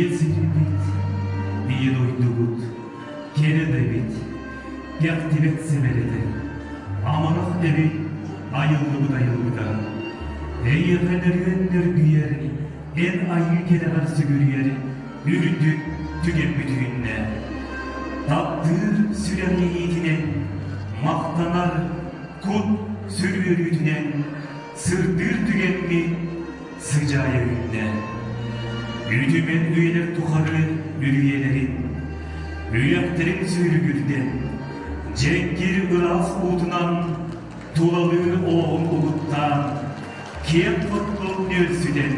Iyesiribit, iye doydubut, keredebit, yaktibet severede, amarak evi, ayıldıbıt ayılbıdan, eye feneryenler güyer, en ayı kereler sügüryer, ürüdü tügenmüdüğünle, takdır süren yiğidine, maktanar kut sürüyürüdüne, sırdır tügenmi sıcağı ünle. Üdümen üyeler tuharı ürüyelerin, üyakterin sürügülden, cenkir ıras uğdunan, tulalır oğun oluktan, kiem toplum nörsüden,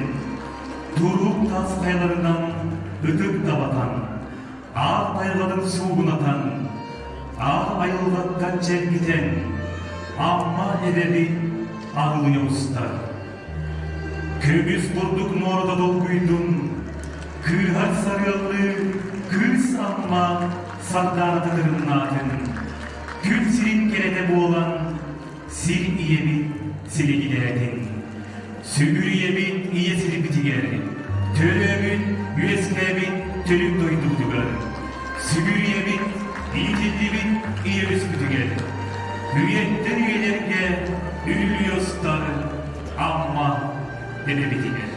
durup tas kayalarından ıtık davatan, ağ payların suğunatan, ağ ayılgattan çelgiten, amma edebi ağlıyor usta. Kömüz kurduk morda dolguydum, kırhar sarıyalı, kız amma sardardıkların natın. Kül silin kerede boğulan, sil iyemi sili giderdin. Sübürüyemin iye silip bitiger, törömün yüeskebin tölük doyduğudugar. Sübürüyemin iyicildimin iye üspütüger. Hüyetten üyelerge ürülüyostar, amma deme bitiger.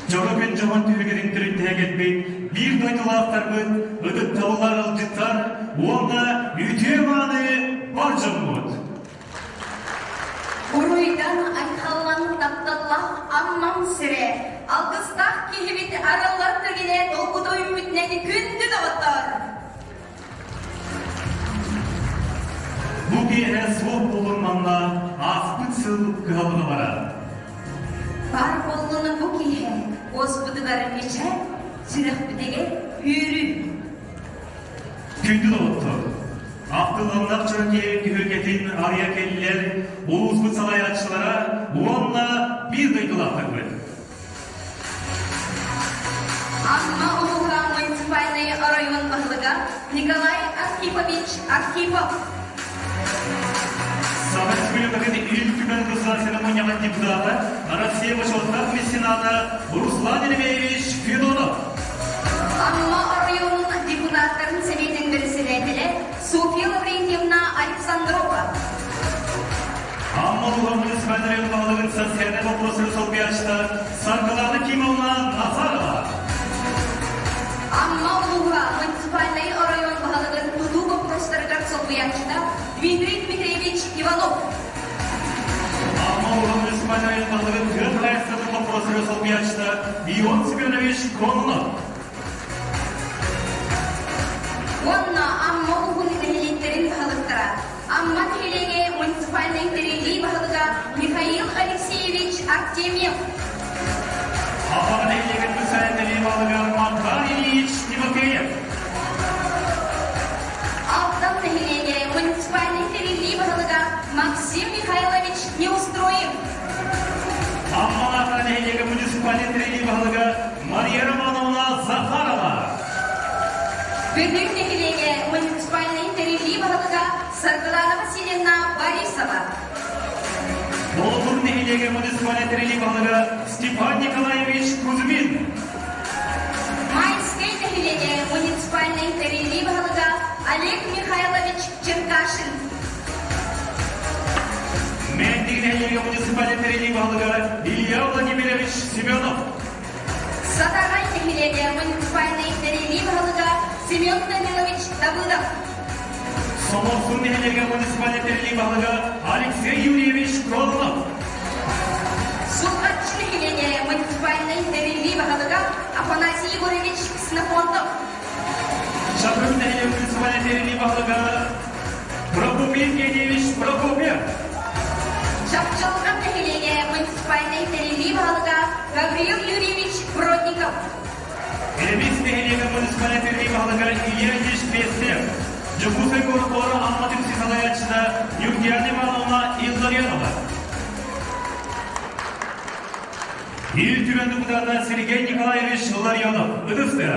Jorobin jaman tülgerin türüntüye getmeyin, bir doyduğu aktarmın, ödüp tavullar alıcıklar, uğamda ütüyemanı barcamut. Uruydan aykallan taptallah ammam sire, algıstak kihibit arallar tırgine dolgu doyum bütneni kündü davatar. Bu giyene soğuk bulunmanla aspıt sığılıp kıhalığı vara. Бар болуны bu kihe, ospıdıgarın içe, sürek bütege hürü. Kündü doğuttu. Aktılanlar çökeyen hürketin arya kelliler, Oğuz bu salayatçılara, uğamla bir duydular takır. Amma uluğa municipalyayı arayın bahlıga, Nikolay Arkipovich Arkhipov. Совет Республикасы Ильфюмен государственного депутата, Россия Высшего Сената Руслан Ильич Федотов. Amma arayının депутаттарын Советин председателі Софья Лаврентьевна Александрова. Amma Луган муниципальный район bağlığın социальный вопросы Солбиачта Саркалана Кимовна Назарова. Amma uluğa municipalyayı arayın bahlıgın tutu вопростарыгар Солбиачта Дмитрий Дмитриевич Иванов. Amma Луган муниципальный район bağlığın гражданских вопросы Солбиачта Ион Семенович Кононов. Онна amma uluğun tehliklerin bahlıgtara. Amma tehliğe municipalyayı tehliği bahlıga Mikhail Alexeyevich Artemyev. Аппарат элегент müsaadeli bağlığın Makar İliç Timofeyev. Alttan tehliğe municipalyayı tehliği bahlıga Максим Михайлович Неустроев. Amma Nakran элегент муниципалитетleri bağlığı Mariya Romanovna Zaharova. Bütün tehliğe municipalyayı tehliği bahlıga Саргалана Васильевна Борисова. Болдур нехилеге муниципалитетleri bağlığı Степан Николаевич Кузьмин. Майской tehliğe municipalyayı tehliği bahlıga Олег Михайлович Черкашин. Мендик нехилеге муниципалитетleri bağlığı Илья Владимирович Семенов. Сатарай tehliğe municipalyayı tehliği bahlıga Семен Данилович Давыдов. Somorsun nехилеге муниципалитетleri bağlığı Алексей Юрьевич Кронов. Сухач tehliğe municipalyayı tehliği bahlıga Афанасий Егорович Ксенофонтов. Şabrın nехилеге муниципалитетleri bağlığı Прокопий Евгеньевич Прокопьев. Шапчалган tehliğe municipalyayı tehliği bahlıga Гавриил Юрьевич Бродников. Elbis nехилеге муниципалитетleri bağlığı Илья Ильич Пестев. Джабусай горкора Алматы психологична Евгения Ивановна Илдарьянова. Ильтюмен депутаты Сергей Николаевич Ларионов. Ыдысты.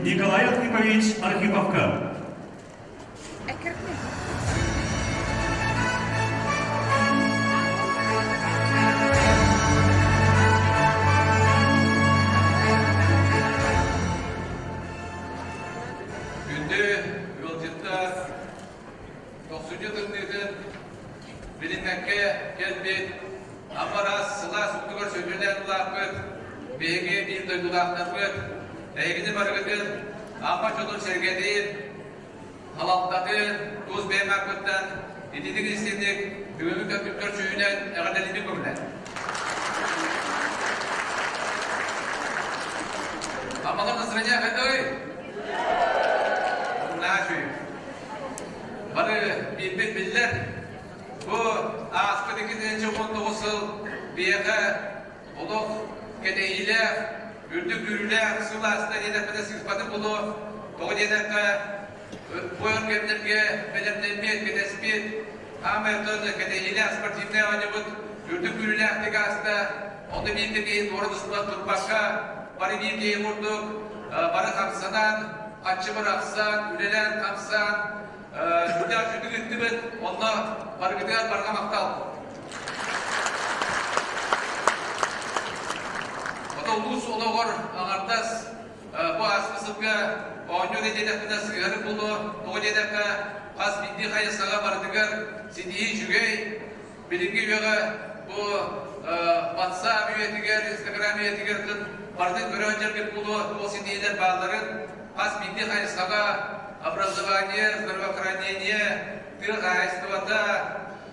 Николай Архипович Архиповка. Кенекке келбет, амарас, сыла, суктугар сөйлелер ұлақпыт, беге бір дойдулақтарпыт, әйгіні барғытын, амма жолын сергедейін, халалтатын, туз бәймақпыттан, едідік істендік, бүгінгі көптіктер сүйінен әғадалидің көмілер. Амалар насырания қайдай? Нәшүй. Бары бейбет білдер, бұл аспыды кетенші 19 жыл бейеғі ұлық кәдейлі, үрдік үрілі, сыласына едәпіні сыспады бұлы, тоғы едәпі бойыр кемдерге бәлемденбет, кәдеспет, амырдың кәдейлі спортивный ғанебіт, үрдік үрілі әқтігі асты, оны бейді кейін орынысында тұрбаққа, бары бір кейін ұрдық, бары қамсанан, қатшы бір ақсан, үлелен қамсан, Жүдер жүдік үттібіт, онына барғыдығар барға мақтал. Ота ұлыс олығыр ағардас, бұ асқысылға оңы дедепіні сығары бұлы, тоғы дедепі қас бинді қайысаға бардығар, сендейі жүгей, білінгі өгі бұ WhatsApp үйетігер, Instagram үйетігер күн бардың көрі өнжергіл бұлы, ол сендейдер бағларын қас бинді қайысаға образование, здравоохранение, тылғайыстывата,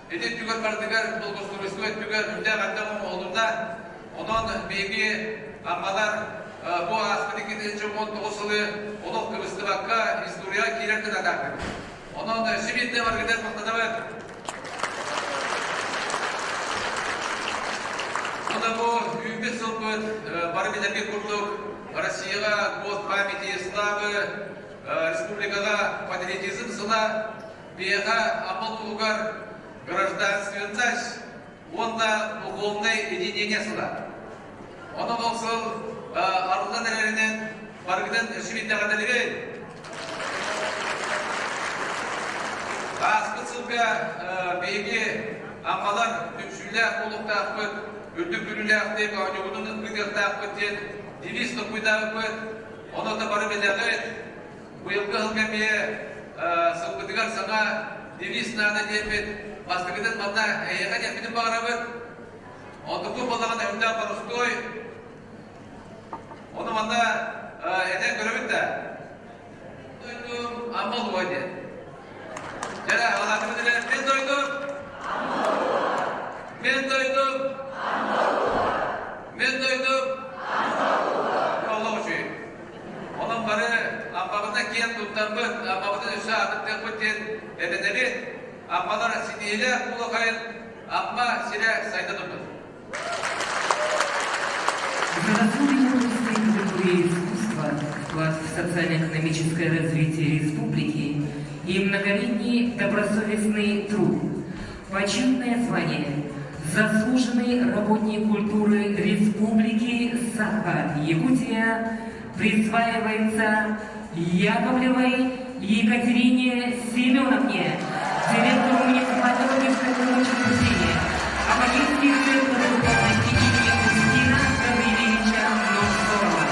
едет түгер бардығар, бұл құстырыстығы түгер, үмді ғандағым олында, онын бейгі амалар бұл аспыды кетенші 19 жылы олық кыбыстыбаққа история керердің адақы. Онын шебетті барғыдар мұқтадабы. Онда бұл үйбет сылпыт, бары бедерге күрдік, Россияға год памяти и славы, республикаға патриотизм сыла, бейға амал тұлғар гражданственность, онда ұғылындай единение сыла. Оны болсыл арылдан әрерінен барғыдан шебетті ғадалығы. Асқыт сылға бейге амалар түпшілі қолықта ақпыт, үрдік үрілі ақтайып, ауынығының ұйдықта ақпыттен, девизді құйда ақпыт, оны да бары белеғі Бұйылғы ғылғамия сылғыдығар саңа девиз нағына деймет, бастығыдан мална әйеға дәпідің бағырабыд. Онды көп болаған әмді барыстой, оны мална әден көрімітті. Дойдым, амал ойды. Жара, алатымы ділер, мен дойдым. Мен дойдым. Мен дойдым. Алла үші. Оның бары Амбағына кен тұттанбыт, амбағына үші атыптен бұттен әденелет, амбалар синейлі құлы қайын, амба сирә сайдадымбыт. За заслуги культуры и искусства, вклад в социально-экономическое развитие республики и многолетний добросовестный труд, почетное звание «Заслуженный работник культуры Республики Саха-Якутия» присваивается Яковлевой Екатерине Семеновне, директору муниципального международного учреждения, Апогейский центр духовности имени Устина Гаврилевича Новсорова.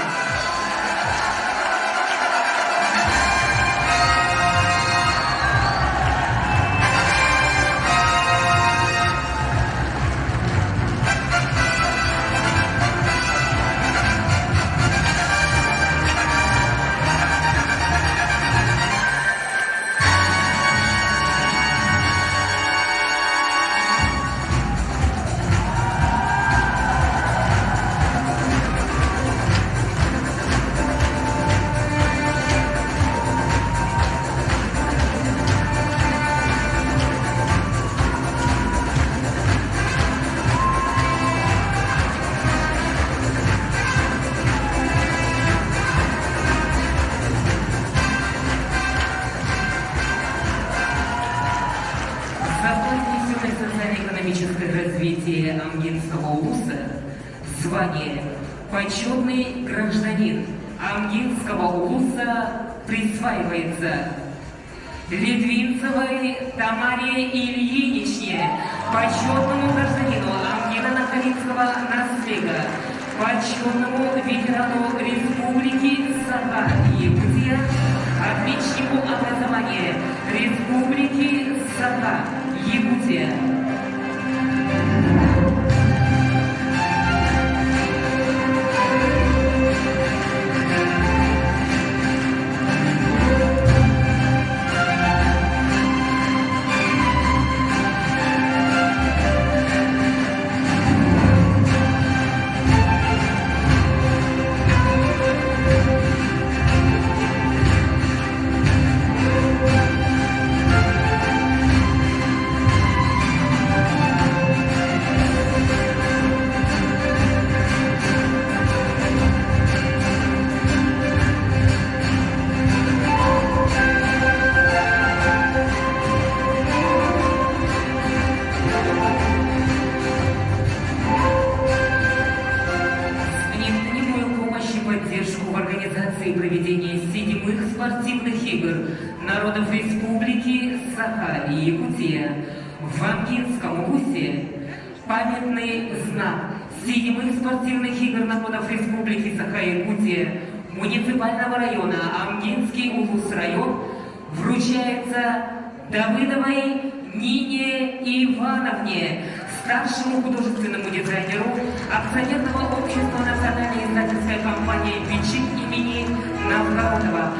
Социально-экономическое развитие Амгинского улуса, звание «Почетный гражданин Амгинского улуса» присваивается Литвинцевой Тамаре Ильиничне, почетному гражданину Амгина-Нахалинского наслега, почетному ветерану Республики Саха-Якутия, отличнику образования Республики Саха-Якутия. организации проведения 7-х спортивных игр народов Республики Саха и Якутия в Амгинском УГУСе памятный знак 7-х спортивных игр народов Республики Саха и Якутия муниципального района Амгинский УГУС-район вручается Давыдовой Нине Ивановне, старшему художественному дизайнеру акционерного общества национальной издательской компании «Печик» имени Новгородова,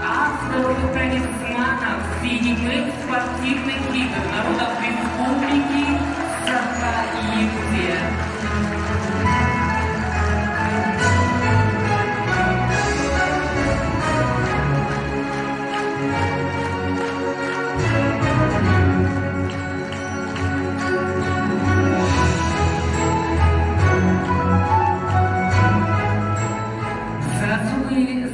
автору талисманов 7-х спортивных игр народов Республики Саха и Якутия.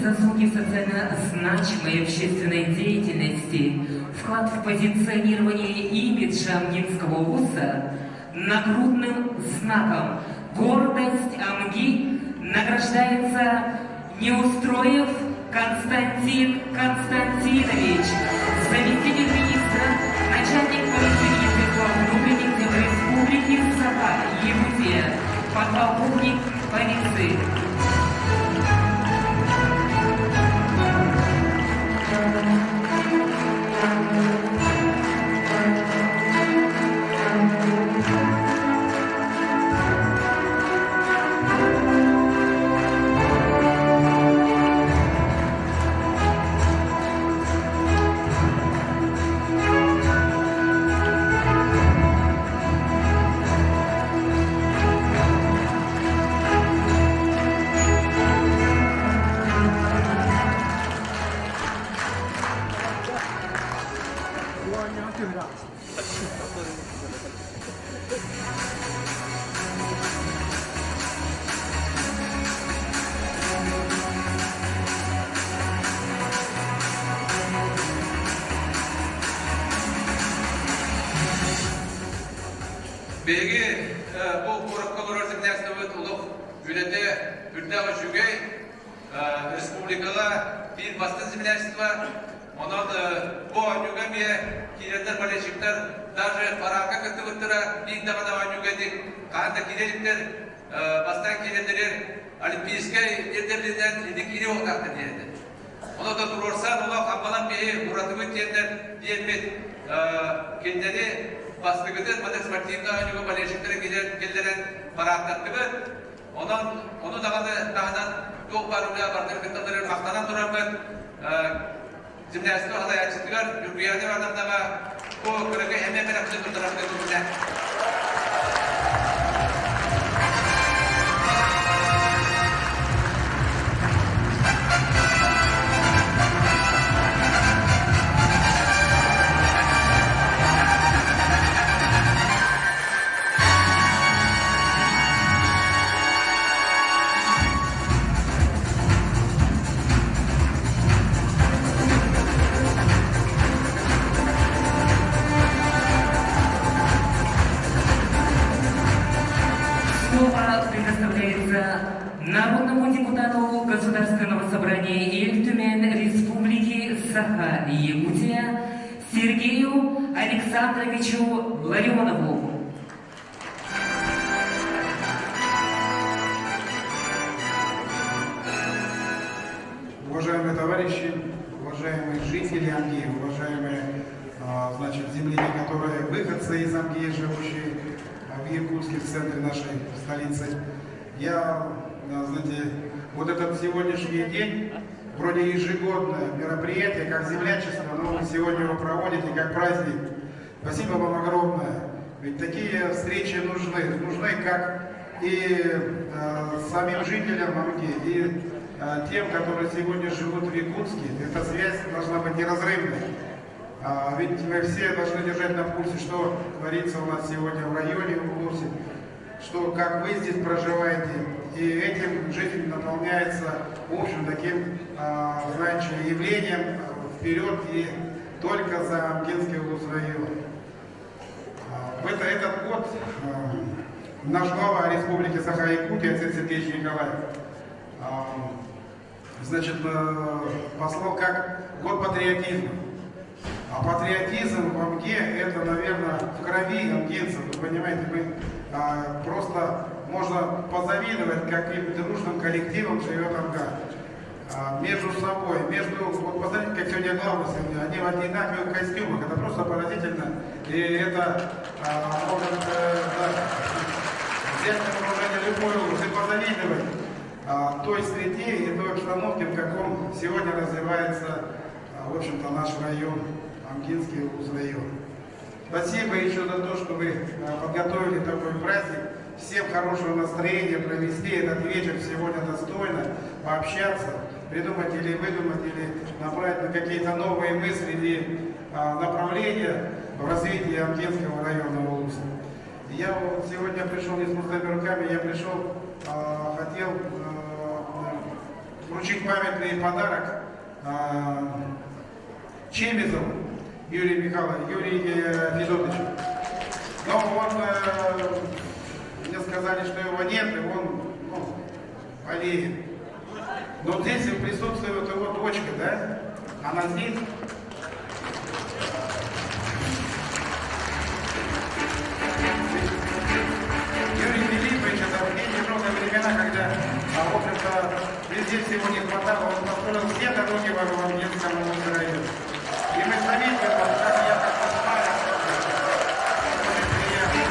Заслуги социально значимой общественной деятельности, вклад в позиционирование имиджа Амгинского УГУСа, нагрудным знаком «Гордость Амги» награждается Неустроев Константин Константинович, заместитель министра, начальник полиции Министерства внутренних дел Республики Саха и Якутия, подполковник полиции. Belki bu korkular zimnesinde ulup ülkede ülkede şügey Respublikada bir bastın zimnesinde var. Onun bu anüge bir kireler paylaşımlar, даже paraka kıtıvıttıra bir damada anüge dik, kahanda kirelikler, bastan kireleri, Olimpiyaske yerlerinden idik iri oltaktı diyedi. Ona da durursan, ona kambalan bir uğratıvı diyenler diyelmedi. Kendini bastıgıdır, bana sportivda anüge paylaşımları geliren parakattıgı. Onu dağdan çok barıya bardır kıtlıları maktanan duramı. Jimnastik halay açtılar, Yurgiyani adamdaga o kırıkı hemen meraklı durduramı durdular. Слово предоставляется народному депутату Государственного собрания Ильтюмен Республики Саха и Якутия Сергею Александровичу Ларионову. Уважаемые товарищи, уважаемые жители Амги, уважаемые земляне, которые выходцы из Амги, живущие в Якутске, в центре нашей столицы. Вот этот сегодняшний день, вроде ежегодное мероприятие, как землячество, но вы сегодня его проводите как праздник. Спасибо вам огромное. Ведь такие встречи нужны как и самим жителям Амги, и тем, которые сегодня живут в Якутске. Эта связь должна быть неразрывной. Ведь мы все должны держать на пульсе, что творится у нас сегодня в районе, в Удмуртии, как вы здесь проживаете. И этим жизнь наполняется общим таким значимым явлением вперед и только за Амгинский район. Этот год наш глава Республики Саха-Якутия Цицетевич Николай значит, послал как год патриотизма. А патриотизм в АМГе это, наверное, в крови амгинцев. Вы понимаете, мы просто можно позавидовать, каким дружным коллективом живет АМГа. Между собой, вот посмотрите, как сегодня главы, они в одинаковых костюмах, это просто поразительно. И это может взять на вооружение любой угроз и позавидовать той среде и той обстановке, в каком сегодня развивается, в общем-то, наш район, Амкинский район. Спасибо еще за то, что вы подготовили такой праздник. Всем хорошего настроения, провести этот вечер сегодня достойно, пообщаться, придумать или выдумать, или направить на какие-то новые мысли или направления в развитии Амкинского района Улуса. Я вот сегодня пришел не с пустыми руками, я пришел, хотел вручить памятный подарок Чемизову Юрию Федотовичу. Но он, мне сказали, что его нет, и он болеет. Но здесь присутствует его дочка, да? Она здесь. Юрий Филиппович, это в те тяжелые времена, когда, в общем-то, везде всего не хватало, он построил все дороги в Амкинском районе. И мы заметили, как я так понимаю, очень приятно.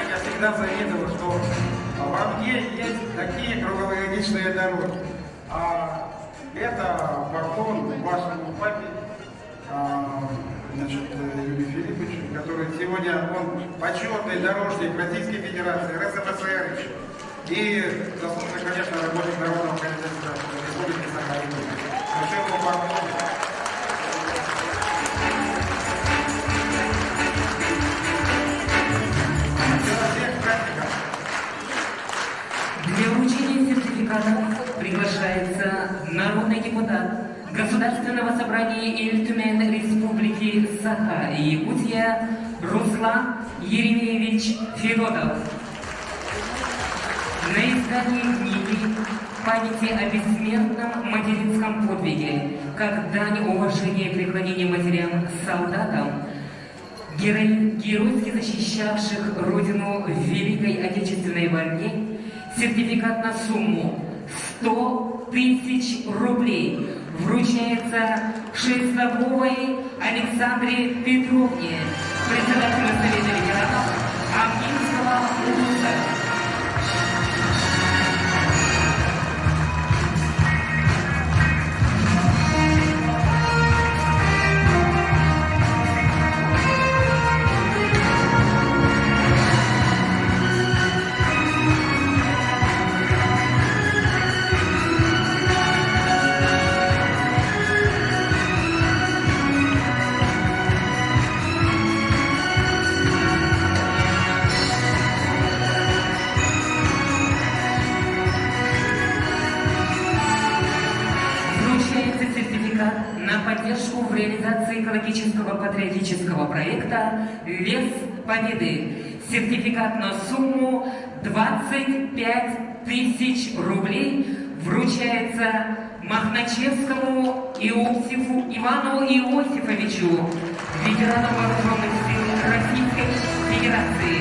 Я всегда заметил, что в Амге есть такие круглогодичные дороги. Это поклон вашему папе, значит, Юрию Филипповичу, который сегодня он почетный дорожник Российской Федерации, РСФСР еще. И заслуженный, конечно, работник Народного правительства Республики Саха-Якутия. Большой ему поклон. Для вручения сертификатов приглашается народный депутат Государственного собрания Иль-Тюмень Республики Саха-Якутия Руслан Еремеевич Федотов. На издании книги «Памяти о бессмертном материнском подвиге» как дань уважения и преклонения матерям-солдатам, геройски защищавших Родину в Великой Отечественной войне, сертификат на сумму 100 тысяч рублей вручается Шестаковой Александре Петровне, председателю Совета ветеранов Амкинского Улуса. На поддержку в реализации экологического патриотического проекта «Лес Победы». Сертификат на сумму 25 тысяч рублей вручается Махначевскому Ивану Иосифовичу, ветерану вооруженных сил Российской Федерации,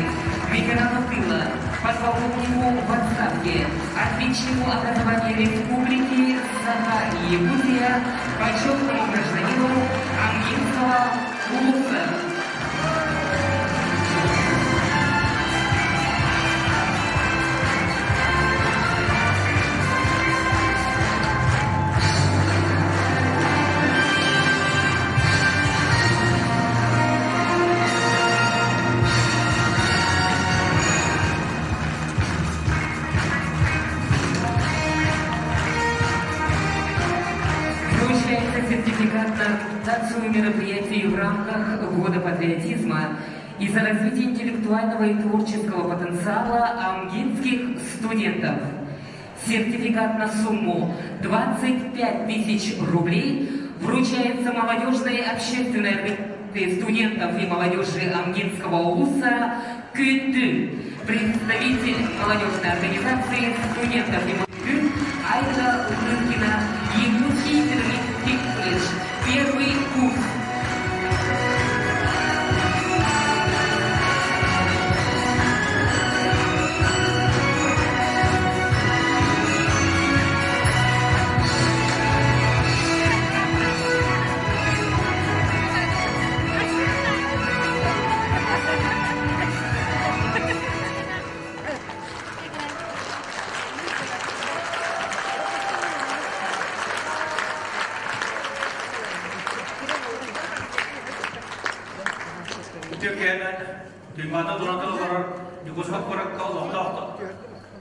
ветерану тыла, подполковнику в отставке, отличнику образования Республики Саха-Якутия, почетному гражданину Амкинского Улуса. Сертификат на организацию мероприятий в рамках Года патриотизма и за развитие интеллектуального и творческого потенциала амгинских студентов. Сертификат на сумму 25 тысяч рублей вручается молодежной общественной студентов и молодежи Амгинского улуса Кюнды, представитель молодежной организации студентов и молодежи Айда Улынкина, Якутский педагогический колледж, первый курс. Türkiye'den dünyada duranlar olarak Yugoslavya Korakka uzakta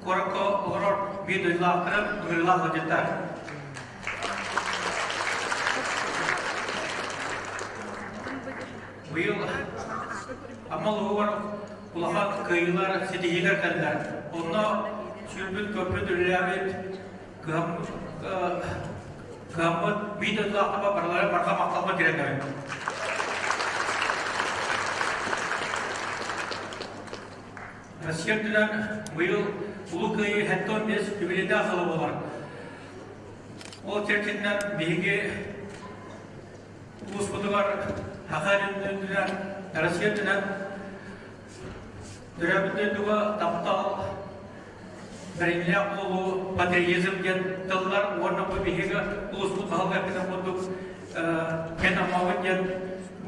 Korakka olarak bir duyulaklarım duyulakla cidder. Bu yıl Amalı var Kulağat kıyılar, sedihiler kendiler. Onunla sülbül köprü dürülemit Kıhammet bir duyulakla paralara marka maktabı girelim. Россия bilen bu yıl Ulu Kıyı Hetton Bez Übelede asılı olan. O terkinden bilgi Ulus Budugar Hakkari'nden bilen Россия bilen Dürabünden duva taptal Birinci Ulu Patriyizm gen tıllar Orna bu bilgi Ulus Budu halka yapıdan bulduk Kenamavın gen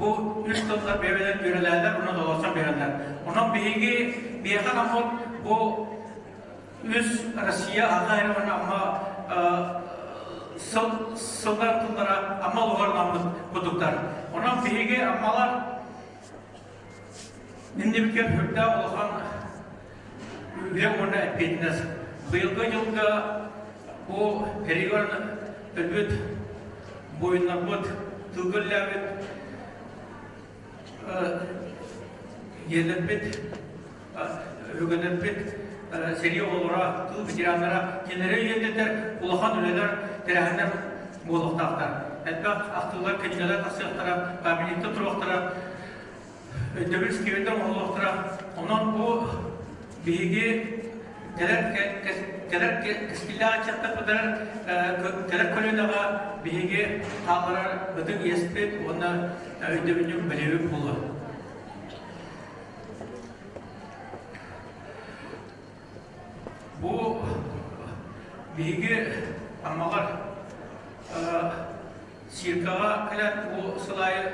bu üç tıllar bebeden görelerler, ona dolaşan verenler. Onun bilgi bir yakan ama bu üst Rusya ağayla ama sıllar tıllara ama uğurlanmış kuduklar. Onun bilgi amalar Nindibikler hürde olan ve ona epeytiniz. Bu yılda bu perigon ölbüt boyunlarmut tügüllermut yerlenbet hügünlenbet seri olarak tüm veteranlara kendileri yendiler, ulakan üyeler terahender boğuluktaklar. Elbette aktılar, kendiler asıqtıra, kabiliyetli turuqtıra, dövüş kivenden oğuluktıra. Onun bu bilgi teler keskilla çattak kadar teler kolyonağa bilgi hallara bütün yespet ona ödevinin belevi bulu. Bu bilgi amalar sirkağa kalan bu sılayı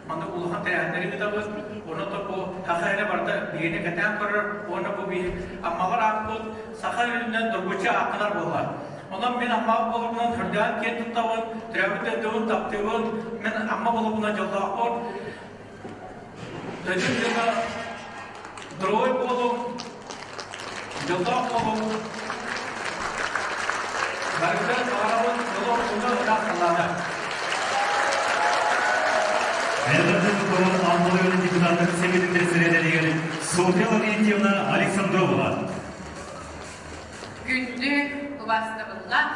Manda uluhan terahleri kitabı, onu da bu Hakkari'ne vardı, birine katan korur, onu bu bir amalar akbol, Hakkari'nden durguça akılar bolar. Ondan ben amma bolubundan hürden ken tuttavun, trebit edivun, taptivun, ben amma bolubundan jolda akbol. Dödüm jolda droy bolum, jolda bolum. Barıklar ağravun, yolu onu rakıladı. Элбаты Кукован Алмалы районының депутаттық комитетінің председателі Софья Лаврентьевна Александрова. Gündü kuvastımıllar,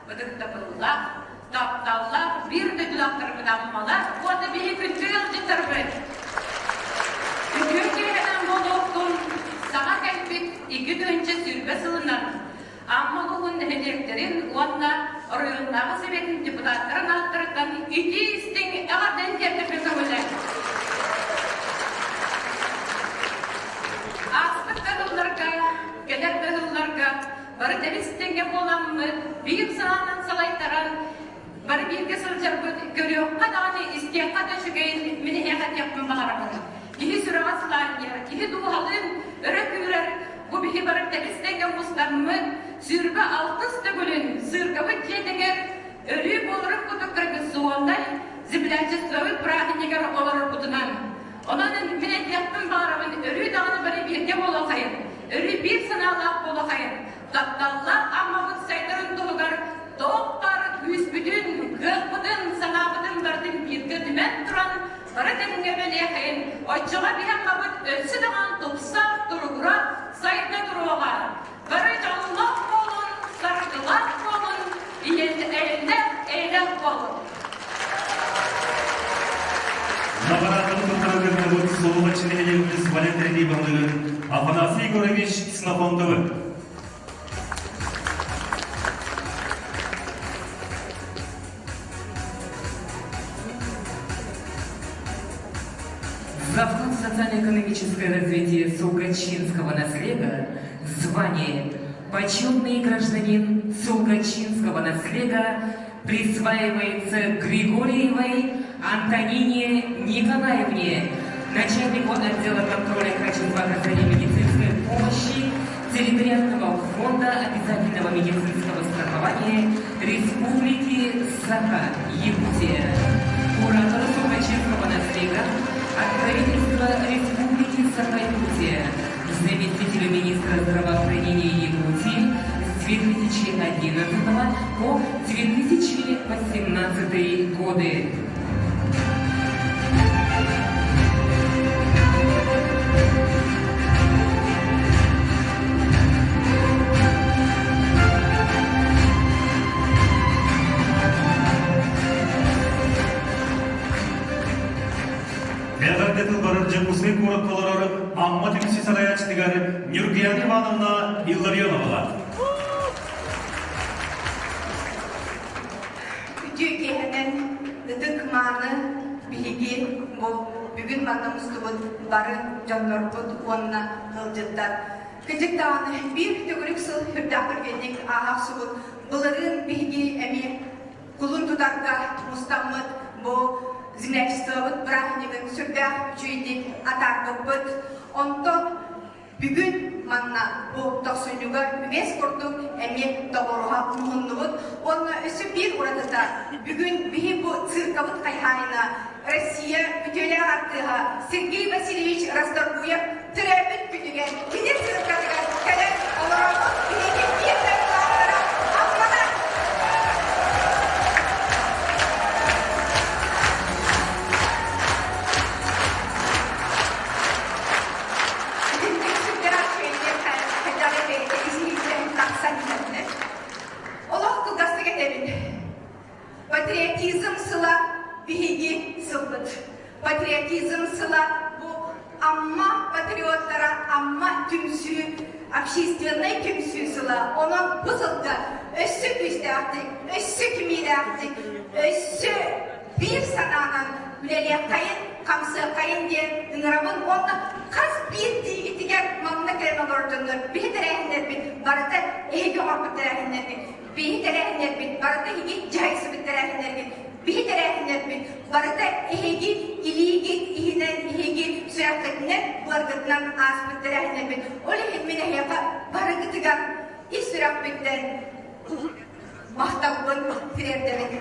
bıdıktımıllar, taptallar, bir de dudaklarımdanmalar, o da bir gündü yılcı tırpı. Gündü kirheden bol oktun, sana gelbit iki dönce sürbe sılınan. Amma oğun hedeflerin onunla orayınlağı sebetin deputatların altırından iki istin ağırdan tertipesi öyle. Aslık kadınlarga, gelir kadınlarga, barı devistenge olan mı, büyük sınavdan salaytaran, barı bir kesilcer görüyor, kadani isteyen kadın şügeyin, mini hekat yapın bağıramını. İhi süre aslan yer, ihi duhalın, örekürer, bu bir barı devistenge mustamı, sürbe altısta bölün, sırgabı cedeger, ölü bolurup kutuklarını soğanday, zibilenci sövüt bırakınyeger olur budunan. Onun minet yaptım bağıramın, ölü dağını bari bir de bolakayın, ölü bir sınavlak bolakayın. Taptallar ama bu sayların dolugar, doğuk barı büyüsbüdün, gıhbıdın, sanabıdın bardın bir gıdımen duran, barı denge beleyakayın. Oyçuğa bir hem babıt ölsü dağın topsa durugura, sayına duruğa. Barı canlak olun, sargılak olun, eylem olun. Navaratın Махалет Редибовны Афанасий Егорович Снофонтовы. За вклад в социально-экономическое развитие Сулгачинского наследия звание «Почетный гражданин Сулгачинского наследия» присваивается Григорьевой Антонине Николаевне, начальнику отдела контроля качества оказания медицинской помощи территориального фонда обязательного медицинского страхования Республики Саха-Якутия, куратору Сулгачинского наследия от правительства Республики Саха-Якутия, заместителю министра здравоохранения Якутии с 2011 по 2018 годы. Бәғардетіл барыр жемусный курат боларары Амма Тюмси Сараячтыгары Нюргияны Ивановна Илларионова. Түйкеһенен дыкманы биһиги бу бүгүн маннамыстыбын бары жоннорбут онна кылжыттар. Кыжыктааны бир төгүрүк сыл хүрдак көргенник аһак субут былырын биһиги эми кулун тутарга мустаммыт бу землячествобыт брахнигын сүрдак чүйдик атаргыбыт онтон бүгүн манна бу тосунюга бес курдук эми доборуга муннубут онна өсү бир уратыта бүгүн биһи бу циркабыт кайхайна Россия бүтөле артыга Сергей Васильевич Расторгуев тиребит бүтүгө кини циркага келе олорабыт биһиги бир тайгалара аммана Патриотизм сыла биһиги сылбыт. Патриотизм сыла бу амма патриоттара, амма түмсү, общественный түмсү сыла. Onun bu sılda össü güçlüktük, össü kümilektik, össü bir sananan üleliye kayın, kamsı kayın diye ınırabın onda kas bir itigen mamına keren olurduğundur. Bir terehinler bit, barıda ehegi orkut terehinler bit. Bir terehinler bit, barıda ehegi cahisi bit terehinler bit. Bir terehinler bit, barıda ehegi iligi, ihinen ehegi süratlıklar, bargıtlan az bit terehinler bit. Öyle hemine yapa barıgıtıgan iş sürat bitten mahtabın firerdemek.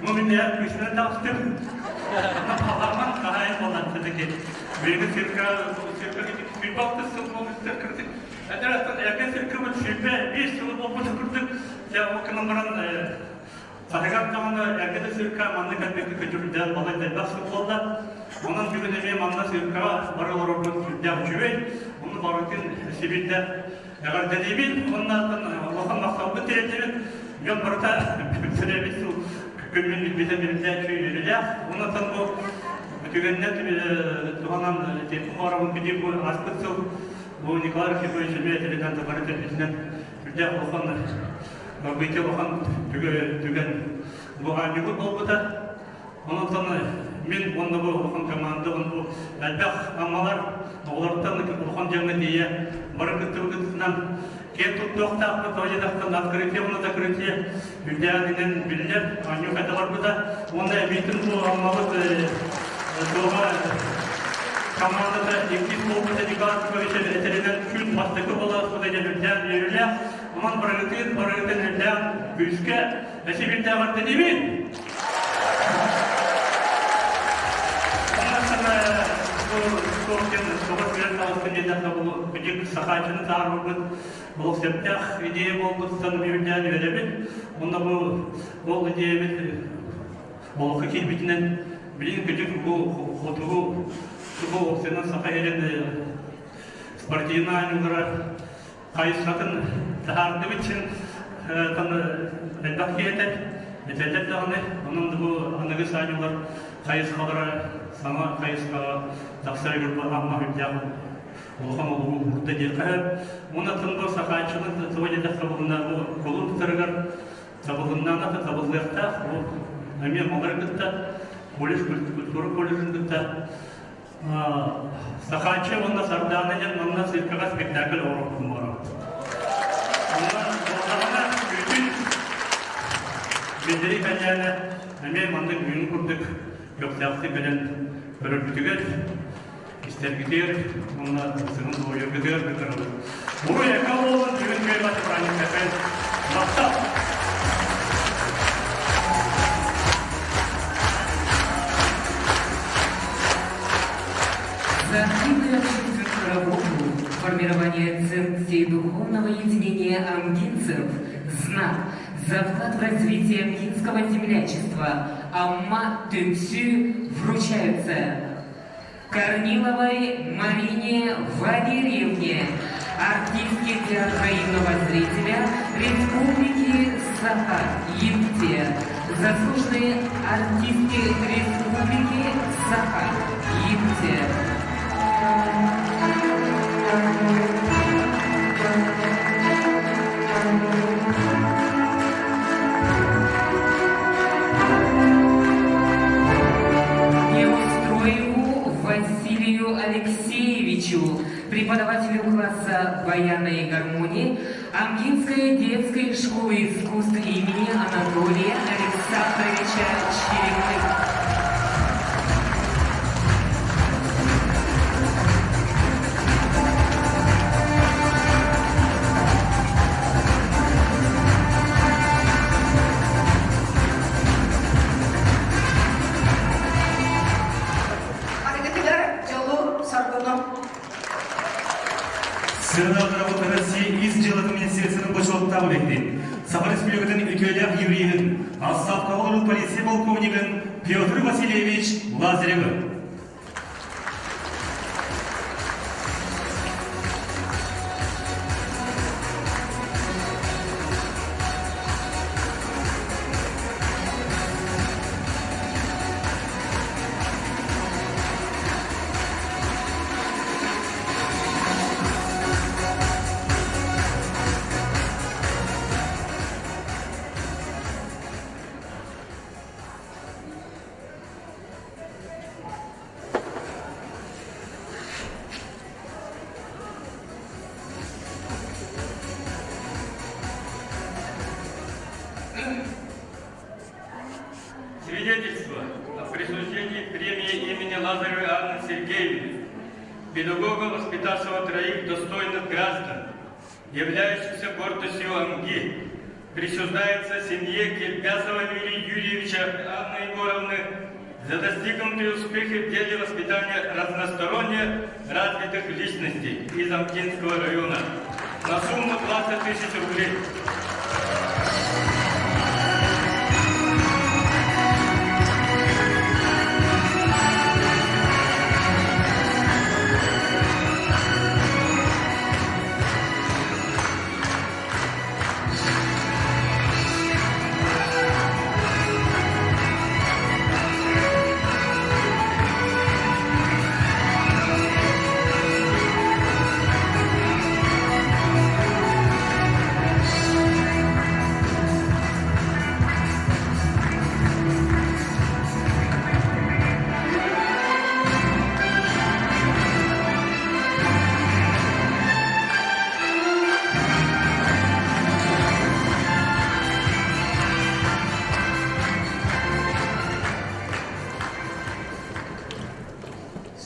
Mümkünler güçlüğünü taktım. Allah'ım kahayet olan dedi ki, beni sirka bir baktı sılmamı kırdı. Etraftan erken sirkamın şüphe bir sılı olması kırdık. Ya o kınamaran Sarıgat tamamda erken sirka manlık etmekte kötülükler balayda nasıl oldu? Onun bir dönemi manla sirka baralar olduğunu yapıyor. Onun varlıkın Sibir'de eğer dediğimin onlardan Allah'ın maksadı tercihinin yön barıta sürebilsin. Günlük bize birbirine çözülüyor. Ondan sonra bu tükenler tuhanan tepki oranın bir bu aspıtsal bu Nikolay Fikovic Meyateli'den de barı tepkisinden bir de okan böbekte okan tüken bu anjubut oldu da ondan sonra men onda bu okan komanda bu elbaq amalar oğlardan okan jamı diye barı kıtırgıtından Kent tuttuğunda toyacaktan akredite onu da akredite ülkenin bilgiler anyu kadar burada onda emeğin bu amalık doğma komandada ekip olmadı dikkat koyuşa veterinerden kült mastakı olarak da gelirler yerler aman bırakın ülkeler büyüske esibinde var değil mi? Ondan sonra bu soğukken soğuk bir kalkın yedekte bu küçük sakacının zarurluğu bu septah ideya olmasından mühimden verebilir. Onda bu ideya bu hüküm bitinden bilin küçük bu hutuğu Шубу опсенен сақа елен спортивна анюгара қайысқатын тағарды бітшін әлбақ кейтен етелдеп тағыны. Оның бұл анығы санюлар қайысқалары сама қайысқаға тақсыры көрбі амма хүлдяғы. Олған олығы бұрды дерқі. Оны тұнғы сақаншының тұваледек табылынағы қолын тұтырғар табылыннан аты табылғақта. Әме мағыр күтті, колледж культура колледжін күтті. Сақаншы онда сарданын онда циркаға спектакль орықпын бары. Онда ордағына үлкен бендері кәнияны әме маңдың үйін күрдік. Көптяқты білін көріргітігер, істергітер, онда сығын ойыргітер бүкірілі. Бұл яқа олын жүгін көйбаты правильный кәпен мақтап. За активную общественную работу, формирование ценностей духовного единения амгинцев, знак за вклад в развитие амгинского землячества Амма Тюмсю вручаются Корниловой Марине Валерьевне, артистке театра юного зрителя Республики Саха-Якутия, заслуженные артистки Республики Саха-Якутия. Неустроеву Василию Алексеевичу, преподавателю класса баяна и гармонии Амгинской детской школы искусств имени Анатолия Александровича Черемных. Сырналды работа России из делового министерства башылықтағы бекті. Сапар Республикатын үкелек еврейін, Астапқа олыру полиция полковнигін Петр Васильевич Лазаревы. Свидетельство о присуждении премии имени Лазаревой Анны Сергеевны, педагога, воспитавшего троих достойных граждан, являющихся гордостью Амги, присуждается семье Кирпясова Юрия Юрьевича Анны Егоровны за достигнутые успехи в деле воспитания разносторонне развитых личностей из Амгинского района на сумму 20 тысяч рублей.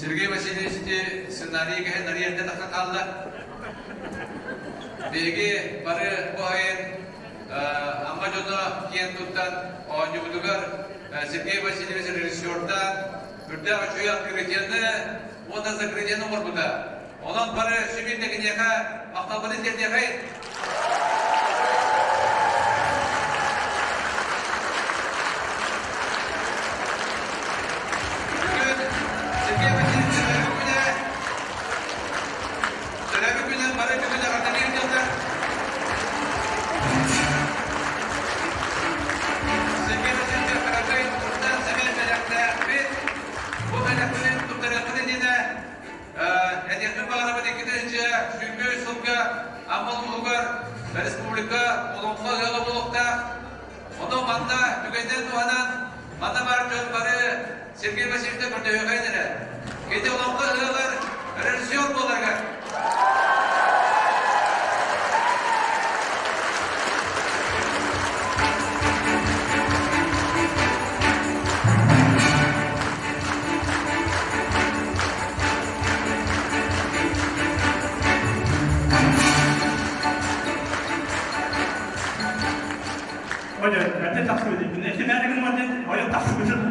Сергей Васильевич сценарийге нарiyette takka kaldı. Bege barı bu ayın amacını kiyen tuttan oyuncular Сергей Васильевич rejissörden ürde açıyor akreditiyeni o da akreditiyeni var burada. Olan barı şimdiki neka aktabını tercih Сергей Васильевич Республика Амалугар Республика Олонло Ялоболукта Оно манда түгенден туанан манда бар жөн бары Сергей Васильевич көрдөй кайдыра. Кете Олонло ылар режиссер боларга. Oye, este está subiendo. Este me ha dicho que oye, está subiendo.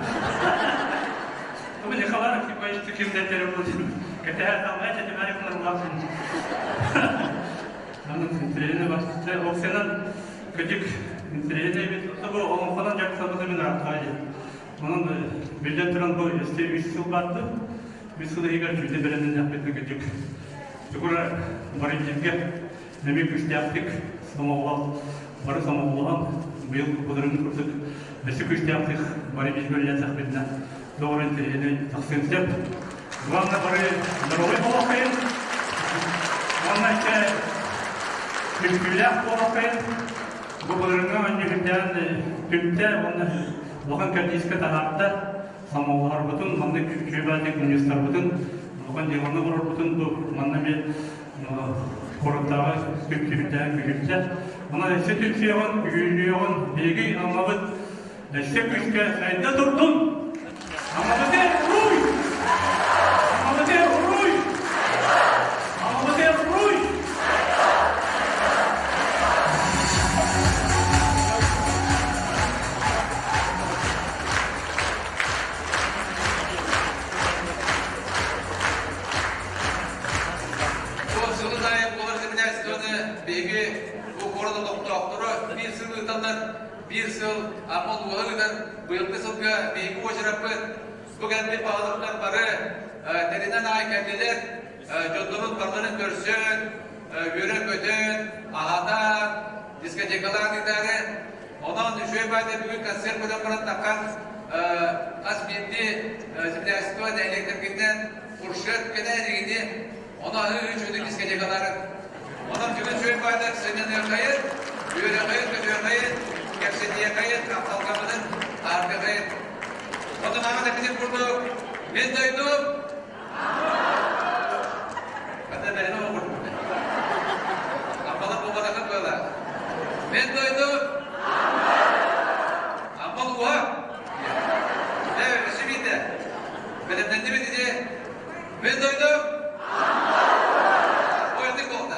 Como le acabo de decir, pues esto que me teléfono que te ha dado más, te me ha dicho que no lo hace. 나는 인트레이너 봤을 때 옥세는 그직 인트레이너에 또 어머나 작사도 되면 나타나지. 저는 밀전 들은 거 ST 위스 봤다. 위스도 이거 주제 되는 잡혔던 그직. 저거를 머리 집게 내미 그스티아틱 소모와 머리 소모와 매우 부드러운 것을 메시 그스티아틱 머리 집을 잡혔다. doğru intreyini taksimsep. Главное 머리 здоровый полофен. Главное че Külküller korkayım, bu bölümün öncülükten Türk'te Lokan Kadiska tarafta samovar bütün, mandı küçüğübeldik üniversiteler bütün, Lokan Ceyhan'ı vurur bütün bu mandı bir koruktağı Türk'te, küçükler. Ona ise Türkçe'nin, gücüğün, bilgi anlamı, ise küçükler, sayında durdun. Anlamı de ruy! Anlamı de ruy! Anlamı de ruy! Bir yıl Amol Uğur'dan bu yılda sılga büyük uçurapı bugün bir bağlıklar barı derinden ay kendiler jodurun barlarını görsün yürek ödün ahadan diskotekalar idare ondan düşüyor bayda bugün kanser kodan baran takan az bindi zimdiyasituwa da elektrikinden kurşet kadar ilgili ona üç ödün diskotekaların ondan bugün şöyle bayda senin yakayır yürek ayır kötü ayır Gerçekten kayıt, kalkamadın, arka kayıt. O zaman da bizim kurduk. Ben duydum. Ben de beni okudum. Ampalar bu kadar böyle. Ben duydum. Ampal bu ha. Evet, şimdi. Benim ne diyeceğim? Ben duydum. O yedik oldu.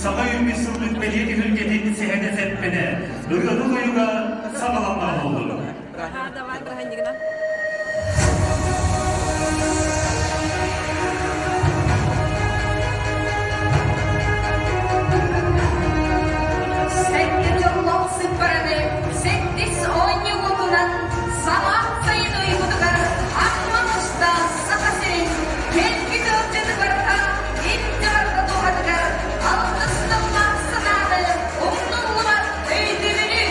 Sağa yürümüşsünlük belediye hülketini sehede zeppene, ırgadı duyuga sağlamlar oldu. Sen yolun sıfırını, sen dis oynuyordunan, zaman sayın uygudular, akmamışta sakasın, gel bir dörtçüdü barıka, indi barıka doğadılar, altısınlar sınadı, umnullular öydürünü.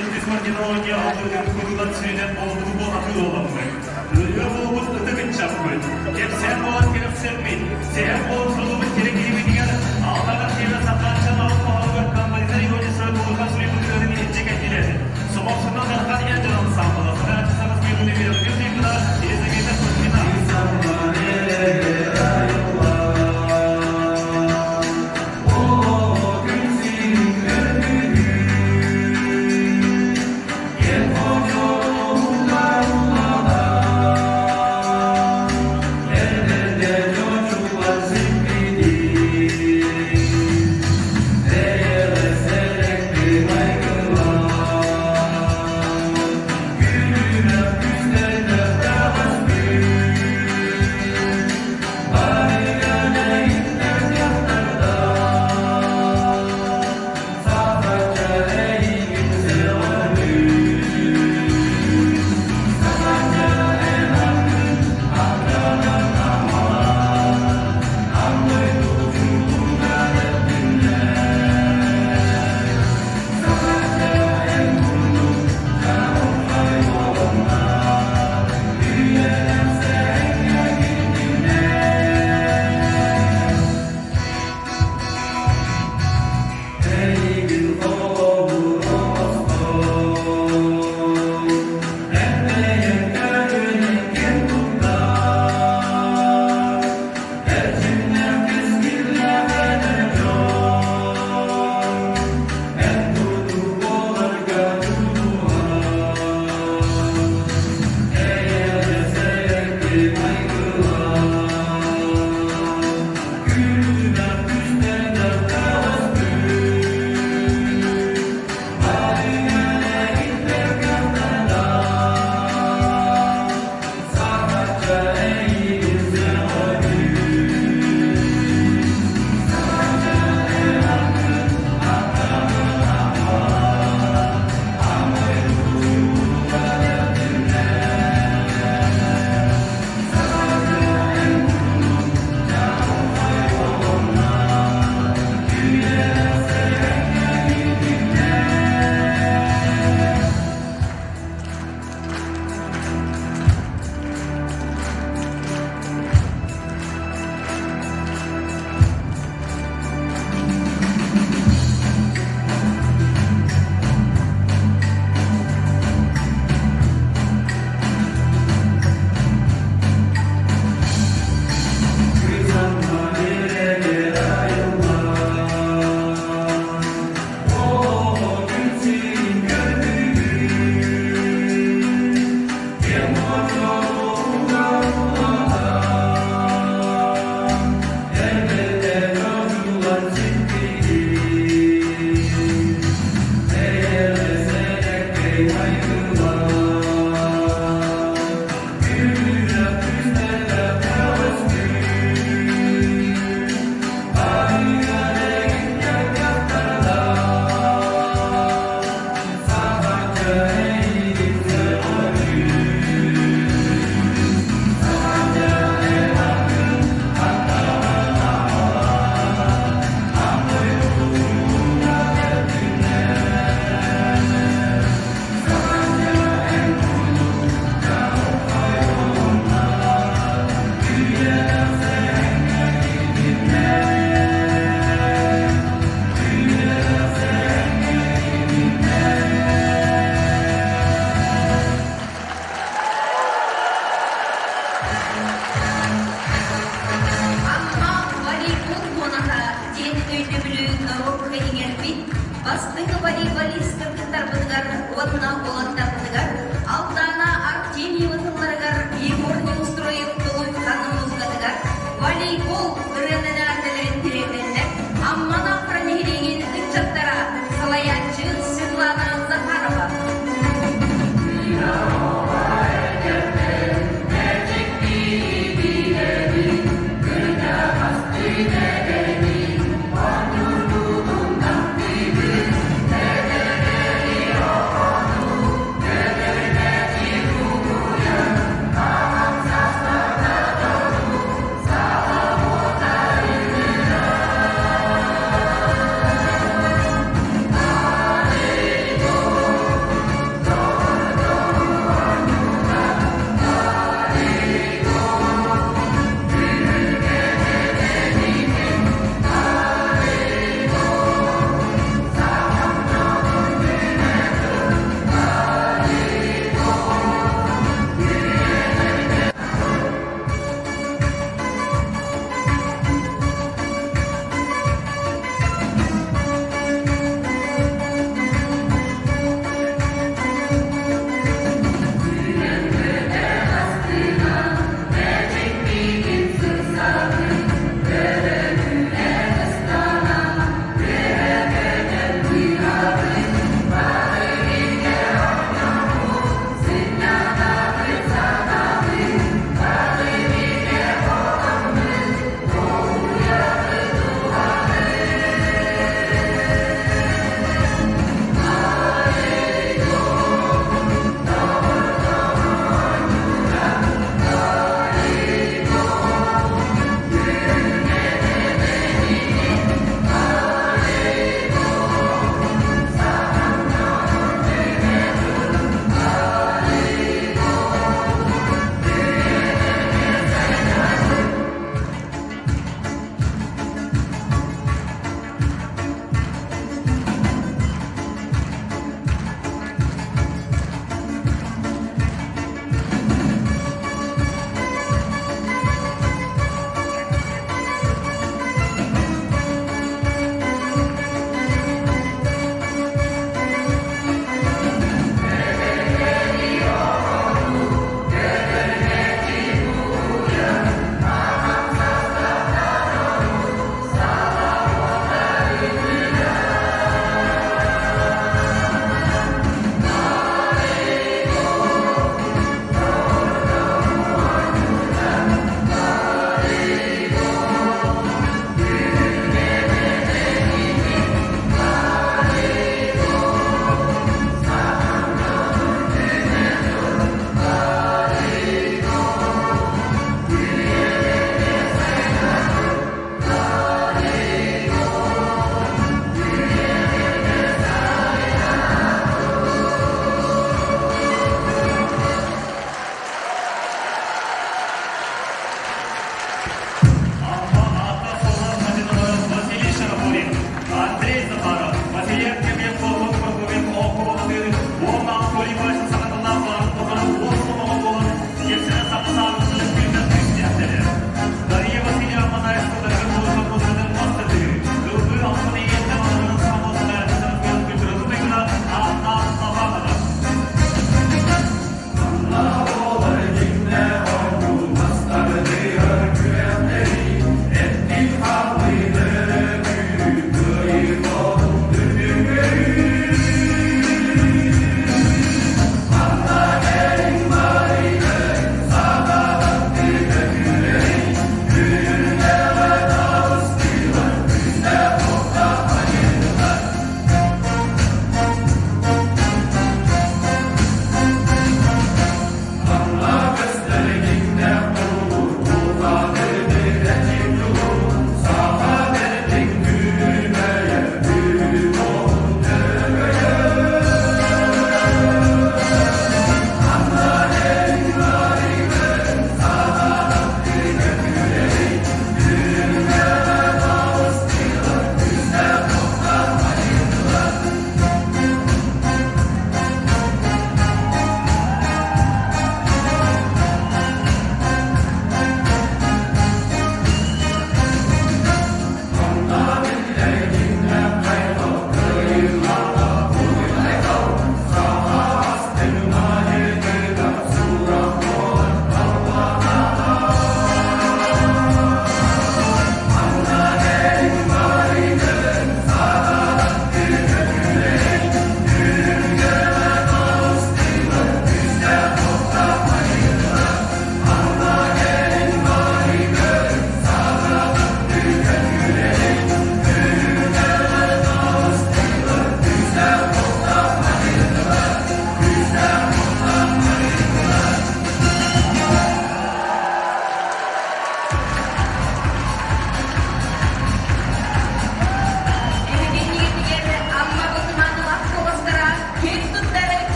Endüstri markenologiya aldığın kurullar suyuna olduğu bu akıl olanlar. Lütfen bu ıtıkın çapkı. Hep sen boğaz gelip sevmeyin. Sen boğaz olduğumuz gerekli bir diğer. Ağlarla çevre saklançan alıp pahalılar kanalizari hocası bulurkan suyu bıklarını inecek ettiler. Somoksunda zaten yerden alı sağlığı. Sana açısanız birbirine bir ödül duygular. Gezeginde fırtına.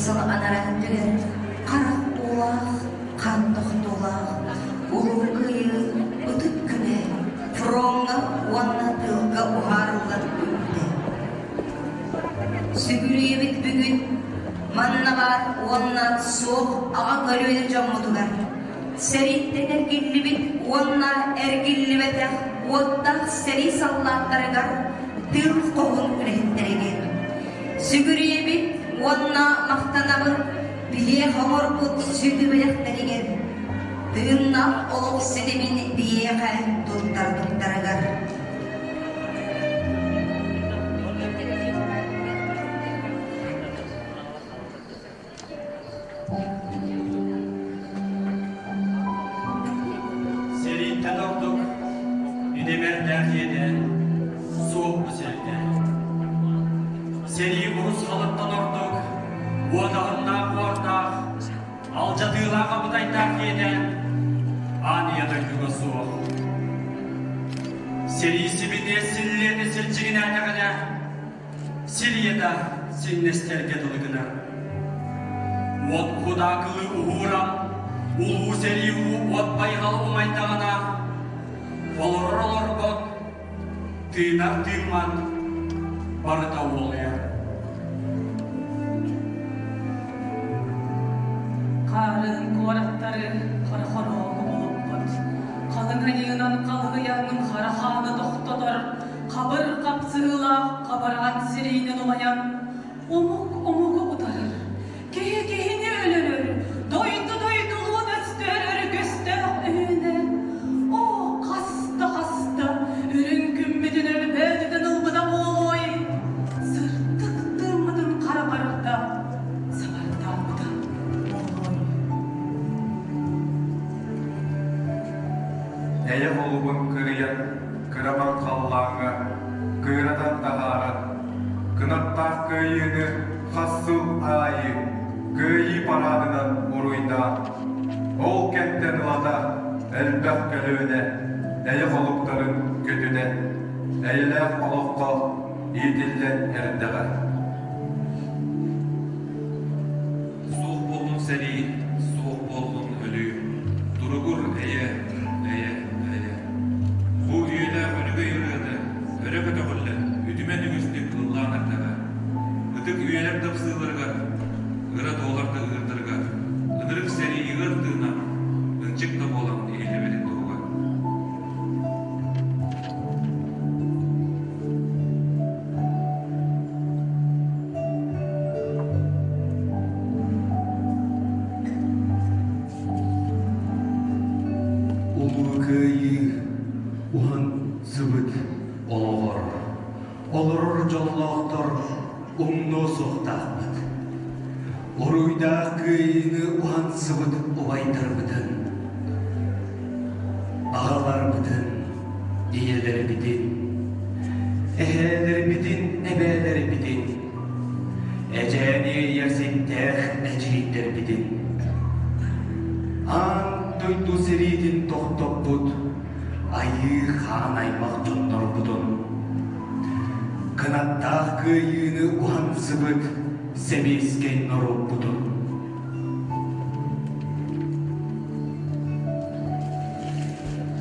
Кысыл анаран түгер, қарақ олақ, қандық толақ, ұлы күйі, ұтып күне, фронға уанна тылға ұғарылар күнде. Сүгіребіт бүгін, манна бар уанна соқ аға көлөйді жаммұдығар. Сәриттен әргілібіт уанна әргілібетәқ, уаттақ сәри саллаттарығар, тыл қоғын үлеттерегер. Сүгіребіт уанна мақтанабыр, біле қоңыр бұд сүді біліқтерегер. Тыыннан олық сәлемін биеға тұттар-тұттарығар. Сериттен ордук, үдемердер еден, суық бүселді. Сери ұрыс қалыптан ордук, одағынна қордақ, алжатыйлаға бұдайтақ еден, анияда күгі суық. Сери сібіне сіллені сілчігін әнігіне, Сирияда сілнестерге дылығына. От құдақылы ұғырам, Улу сериу от байғалы умайтағына, олыр-олыр от, тыйнар-тыйман, барыта олыя. Қарын қуараттары қарқаны олып бұд. Қалың ғайығынан қалғы яғының қарақаны доқтадыр. Қабыр қапсығыла қабырған сирейнен олаян. Омық-омығы ұтарыр. Кейі-кейіне өлірір. Дойды-дойды ұлын өстірір көстер өйіне. О, қасты-қасты, үрін күммеден өлбәдіден ұлбыда болой. Сыртық-тымыдың қара-қарықта, сабарта-мұда болой. Әйе олыбын кырыян, кыраман қаллаңы, кырадан тағарын, кынаттақ күйіні қасыл айы, күйі парадынан ұруйда. Ол кәттен ұлада әлбәқ көлөне, әйе олыптарын көтіне, әйеләқ олыққа еділден әріндіға. Суық болдың сәри, суық болдың өлі. Дұрығыр әйе. Бұл үйелі өлігі үйреді, өрі көтіғілі, үдімен үгістік қыллаған артаға. Үтік үйелер дұпсыларға, ұра доларды ұғырдырға, ұдырық сәри ұғырдығына, ұнчықта болан елі берін тұруға. Улы күйі уан зыбыт олығыр. Олырыр жоллақтар ұмны соқтақпыд. Оруйда күйіні уан зыбыт ұвайдыр бұдын. Ағалар бұдын, иелер бідін. Әхелер бідін, әбәлер бідін. Әжәне ерсектер, әжейдер бідін. Ан дойду серидин тоқтоп бұд. Айы хан аймақ жоннор бұдын. Кынаттақ күйіні уан зыбыт, себескен нұру бұдын.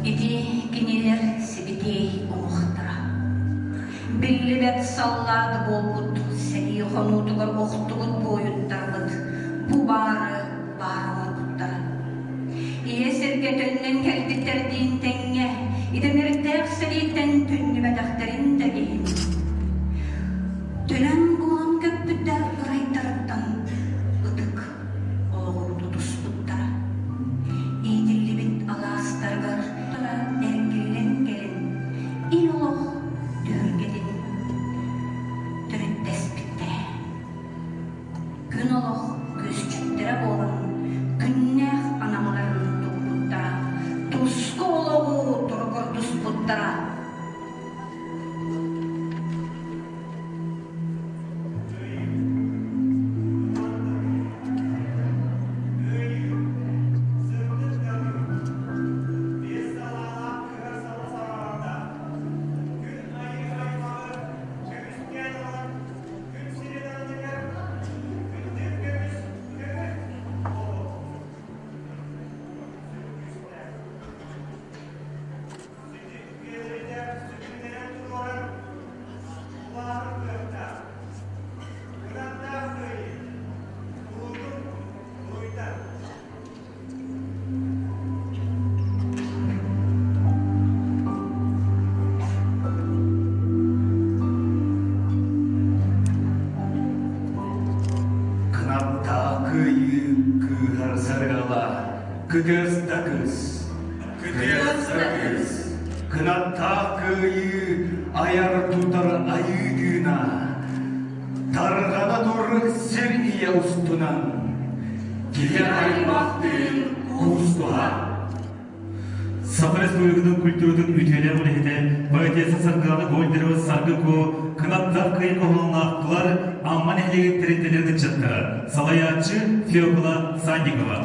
Иди кенелер себетей оқтыра. Білі бәт саллады болбұд, сәй қонутығыр оқтығын бойыттарбыд. Бұ бары олбұттары. Ие сергетөннен кәлбеттердейін тәңе, идемердәқ сәлейтен түнні бәдәқтерін дәгейін. Төлән болан көппіттер ұрайтарыттан, ұдық олығыр тұтыспыттара. Иділі бит аластарғар тұра әргілен келін, ил олық дөргедін, түріттәс бітті. Күн олық көзчүттері болын, күннәқ анамаларын тұқпыттара, тұсқы олығы тұрғыр тұспыттара. Кытыла, кытыстакыз, кынатта кыйы аяр тутар айыгына, таргана тур сер ия устунан, килер аймактын устуга. Сапар Республиканың культурдың үтелі бұлхеті, поэтесі саргалы гольдері саргы ко, кынаттар кыйын оғылын ақтылар, амман әлегі тіреттелерді чаттыра. Салаятчы Феокла Сандикова.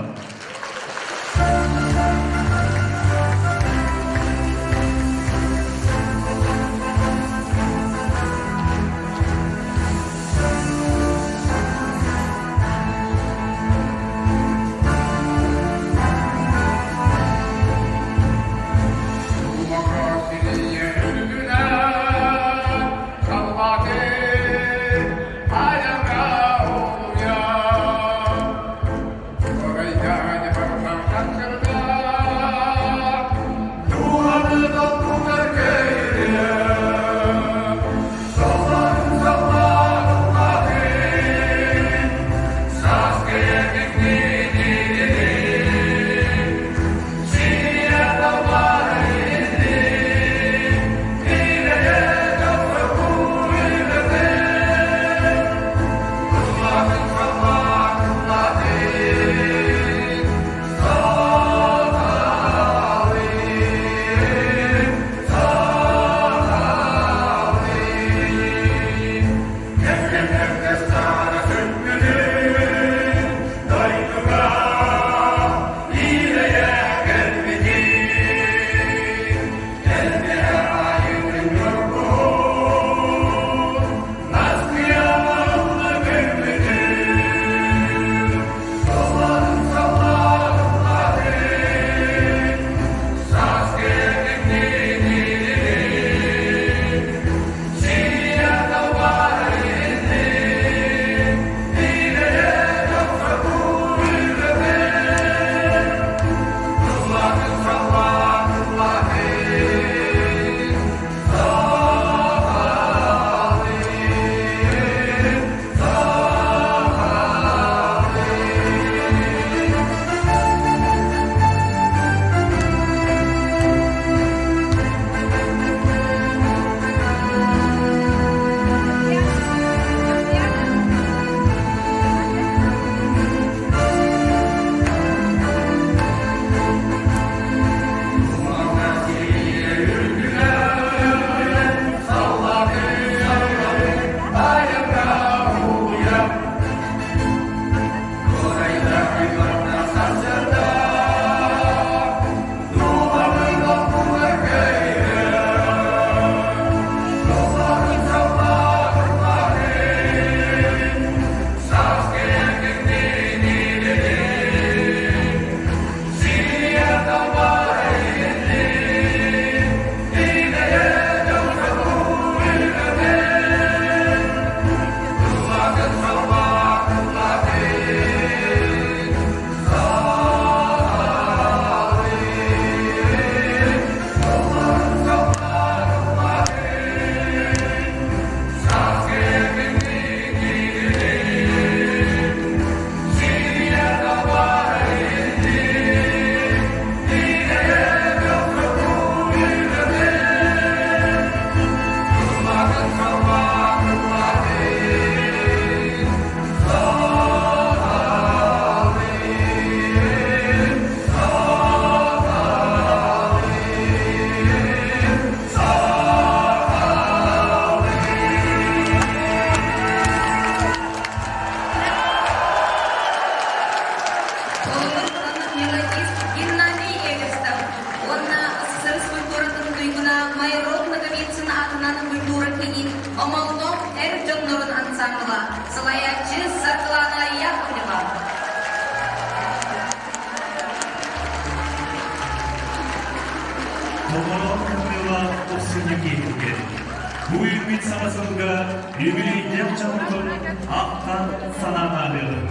Bu ümit samasında ümüreyden çabuktur, aktan sananarılır.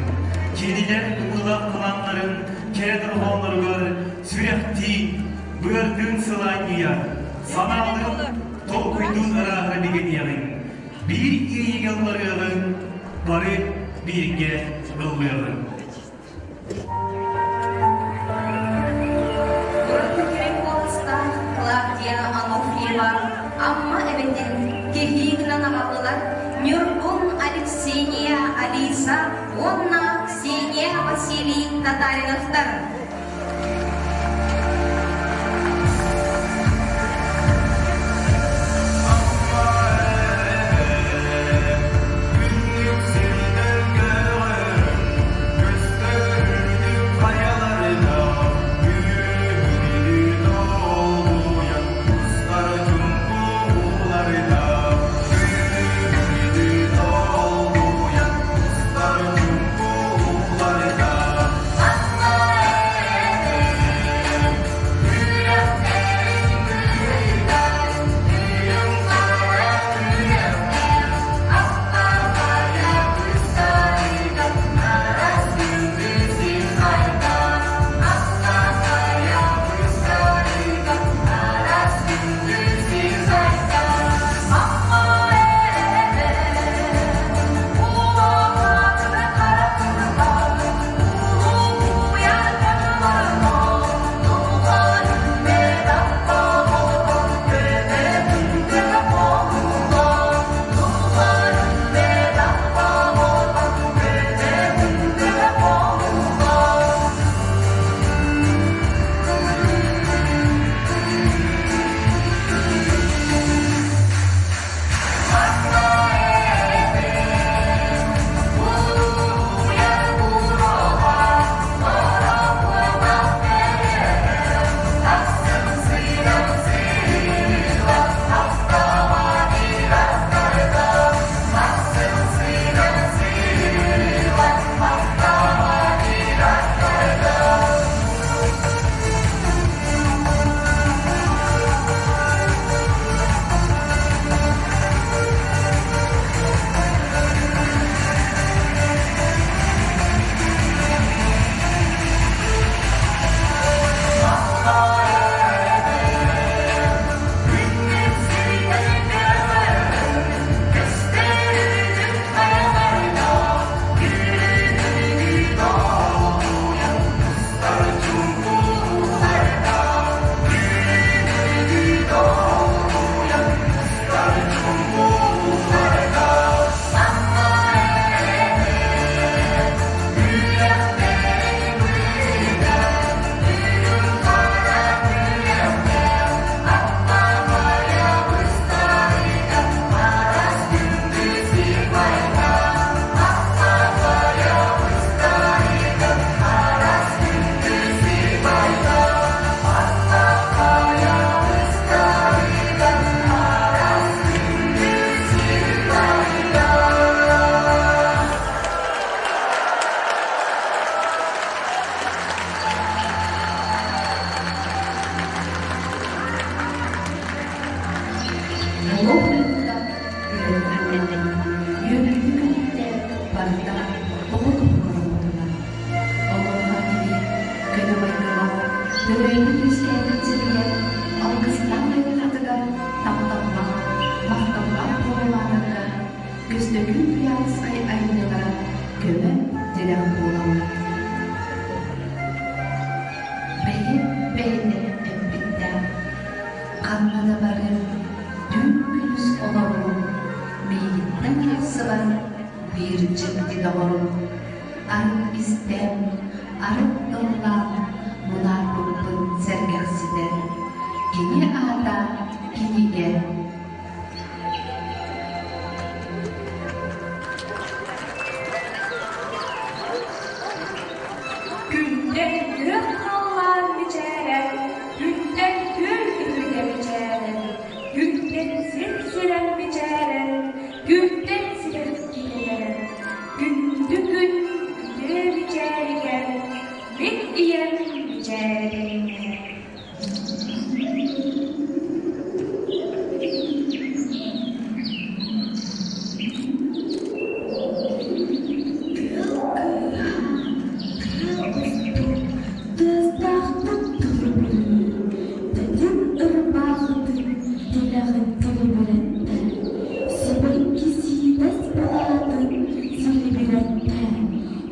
Kediler uğulak kılanların, keredir onları gör, sürekli böldün sılayıya, sanalın, tokuydun arahı bilin yarın. Bir iyi yıllarıyalım, barı birge ılmayalım. Катаринастар.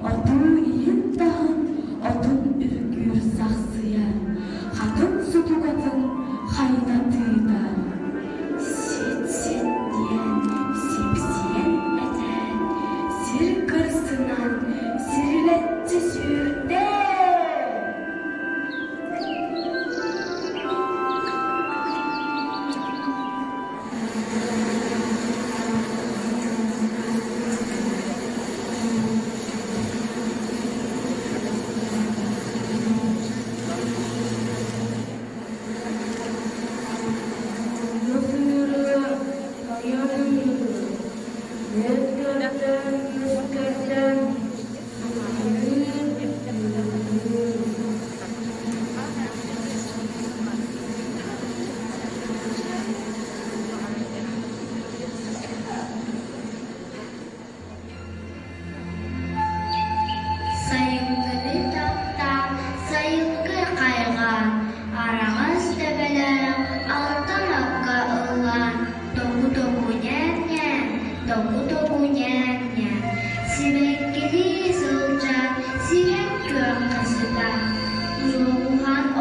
Отун иен тағын, отун үргүр сақсыя.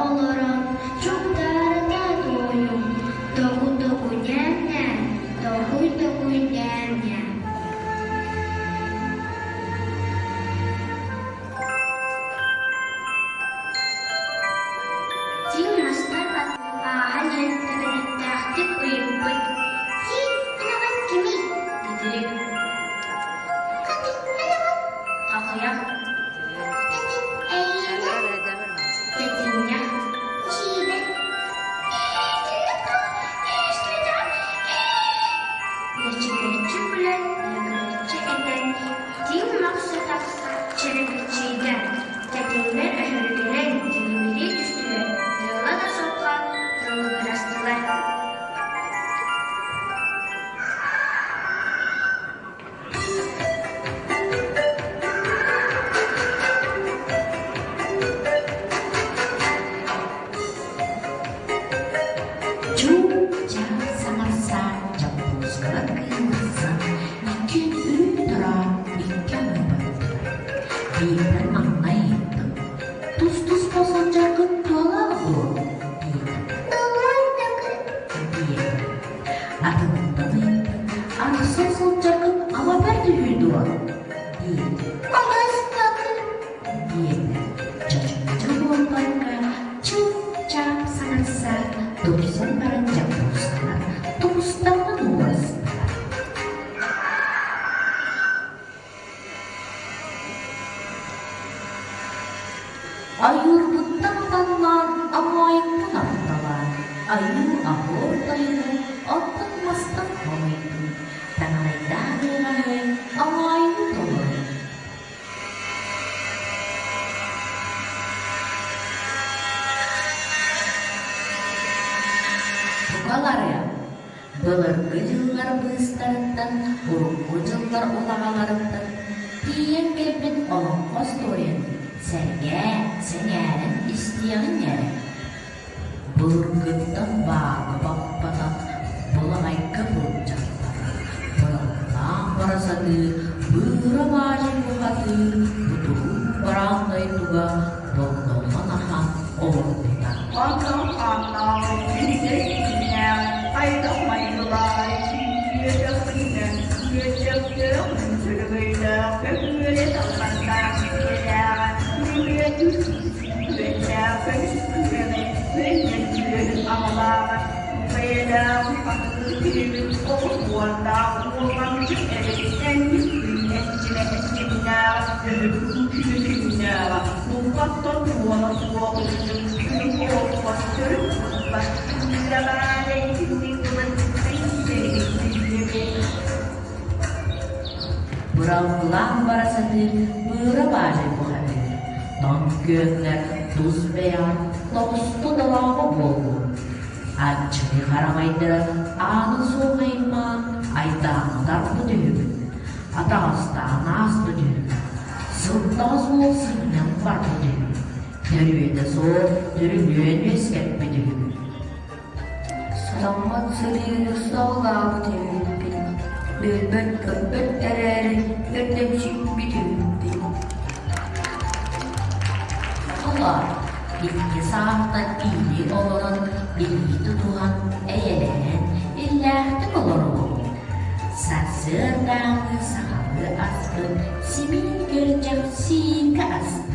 олорон, чуктарда тойум, тогу няння, тогу няння. Тимастар хален тәхтик уйымбыт. Син анават кими? Дидирек. Кати анават? Ақыя. Тетиня. Чибе. Нечигечі білен, нечигечі етен. Тим мақсатақ черегечейден. Тетинлер әжіргелен, теңімері түстілер. Yola da sokan, yolu bıraktılar. Çuğca sanarsa, çapuzkala kıyılsa, iki ündüra, iki anıbattı. Birden anlayıptı. Tuz bozancakın dola bu. Adımdadı. Arısı soncakın ama verdi hüdua. Ağızdadı. Çocukça bollarga çuğçap sanırsa, doksan barınca bozkana, dokuzdanı duasına. Ayurbuttan atanlar, amayın punaktalar. Ayu ahortayını, atılmastan hamaydı. Tanaydan uğayın, amayın dolayı. Bukalar ya, bılırgı yıllar bыстарыттан, urukku yıllar olağalarıttан, diyen gelbin olan kostorien. Serge, sengerin isteyen yere. Burgıttan bağı bakpadan, bulamay kıpılcaklar. Bulandan barasadı, bıra bağcı buhatı, butuğun barağınday tuga, doldoğman ahan oğuldan. Bakam anam, bilgeyine, aydamaydılar, yiyecekler, yiyecekler, sürgüyle, köpüyle dalmanlar, yiyecekler. Bırakılan barasadı, bıra bağcı buhatı. Don göğler, tuz beyan, tostu dalama boldu. Açını karamaydı, anı soğayma, aydan darpı düğüm. Atağıstan astı düğüm. Sırtaz olsun yan farklı düğüm. Dörüyede soğuk, dörüyün esketme düğüm. Salamat sırrı sağlam düğüm. Bülbül köpül erer, ördemşik bir düğüm. Allah, bitki sağlıktan iyi olan, iyi tutulan, eğlenen, illahti olur. Sarsırdan sağlı astı, simin görecek sika astı.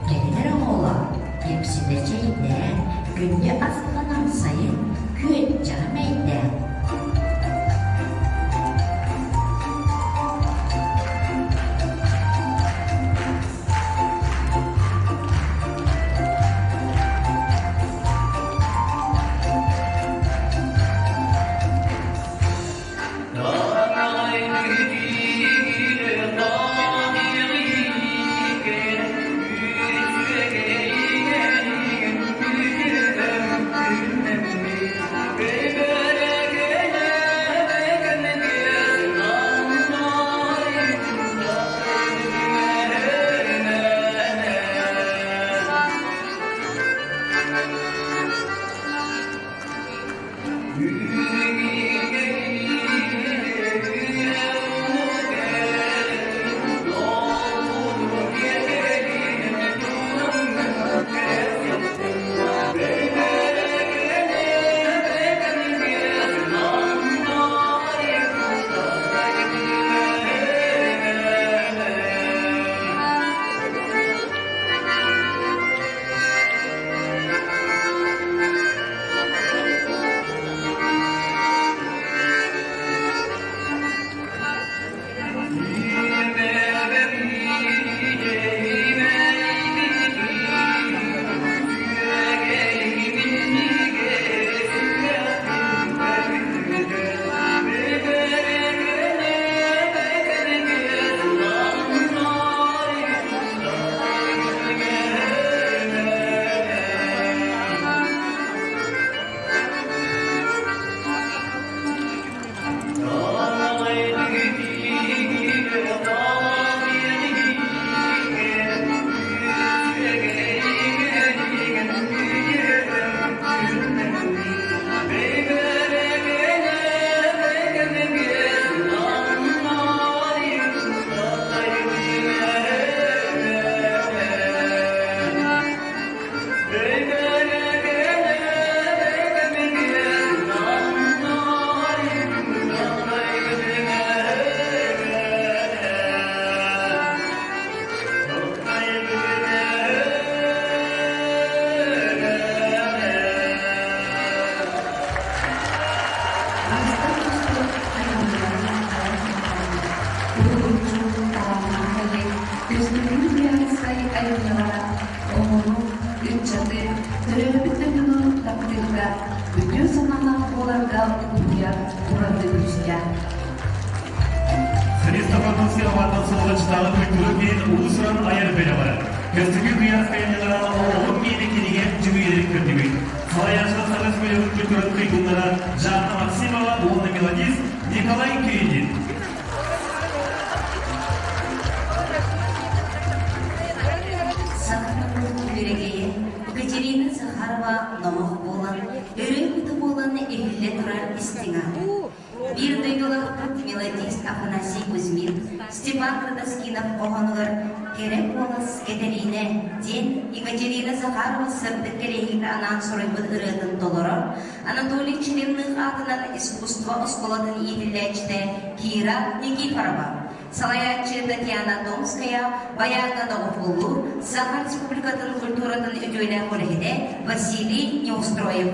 Gelir ola, hepsi de şeyden, günce aslanan sayın, güç cameyden. Аты төрөбүттөгүнү тактырга, бүтүн саналар боларга утуя турарды күрүштә. Христофордун сыйламатын сылгычтагы культура кейін улусуран айыр бере бар. Көстүгү күйер кайнылара оғын кейді келеген жүгейлерік көрдігін. Салаяншылы сарыс бөлігін культурат күйгулдара Жанна Максимова, Лонна Мелодист, Николай Күйедин. Сахарның берегейі Екатерина Захарова номық болан, өрен күті болан эхилле тұрар истиңа. Bir duygular melodist Афанасий Кузьмин, Степан Радоскинов оғанығыр керек болас Катерина ден Екатерина Захарова сырды керейін анан сұрайбыд ұрыдың толырыр. Анатолий Черемных атынан искусство ұсколатын етіләчті Кира Никифорова. Салаятчы Татьяна Томская, Баяна Новопулу, Сахар Республикатын культуратын өтөйлер коллегиде Василий Неустроев.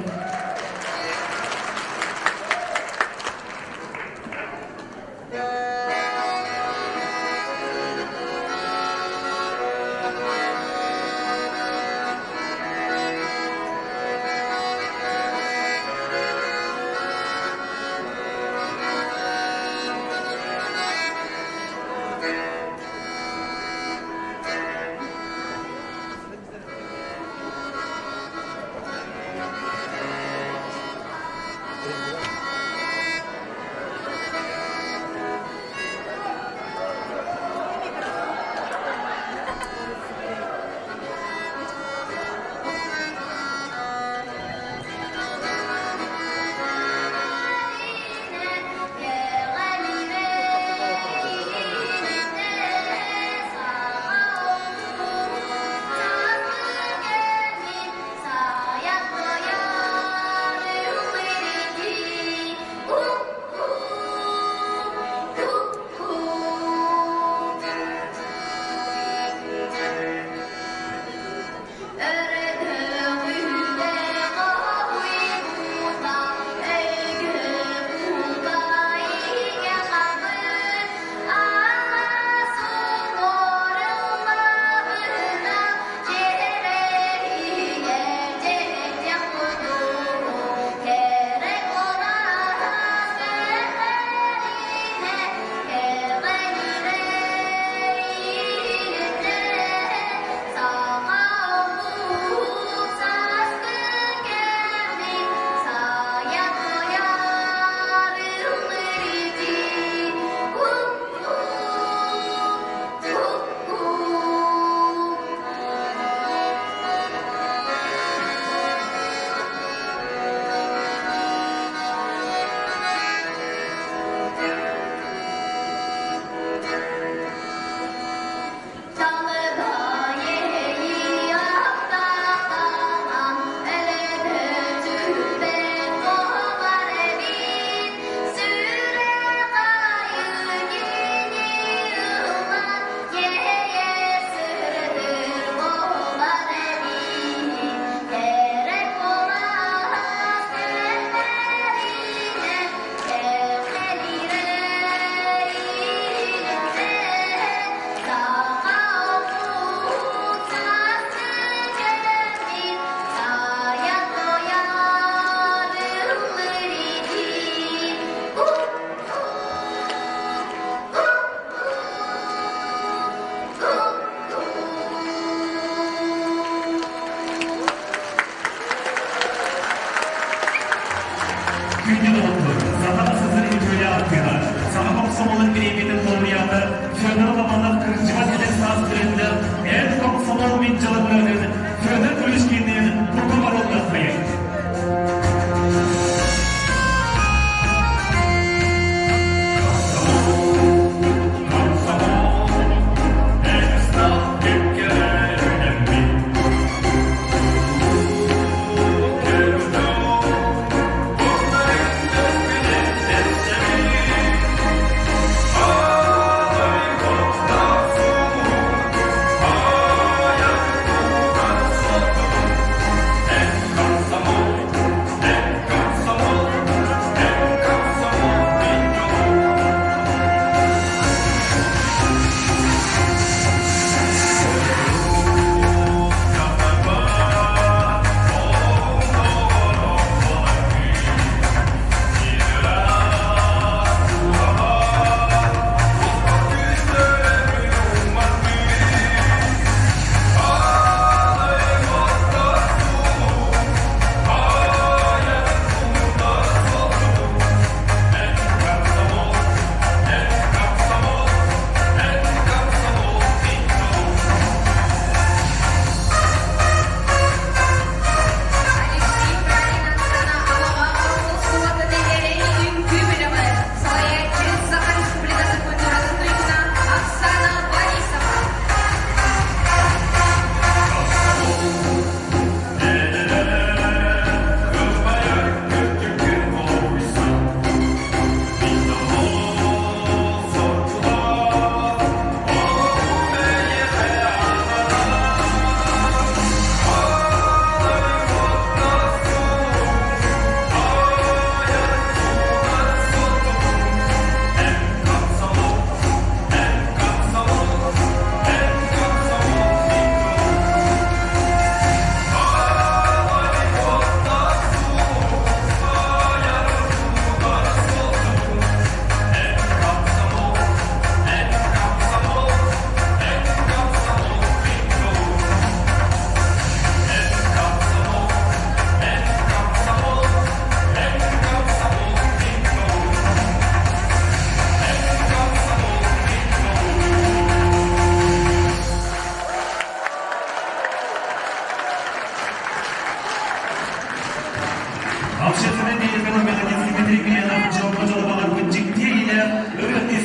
Alçetine değil fenomenin Dimitri Gilianov Jolma Jolmalar bu ciddiyle öğretisi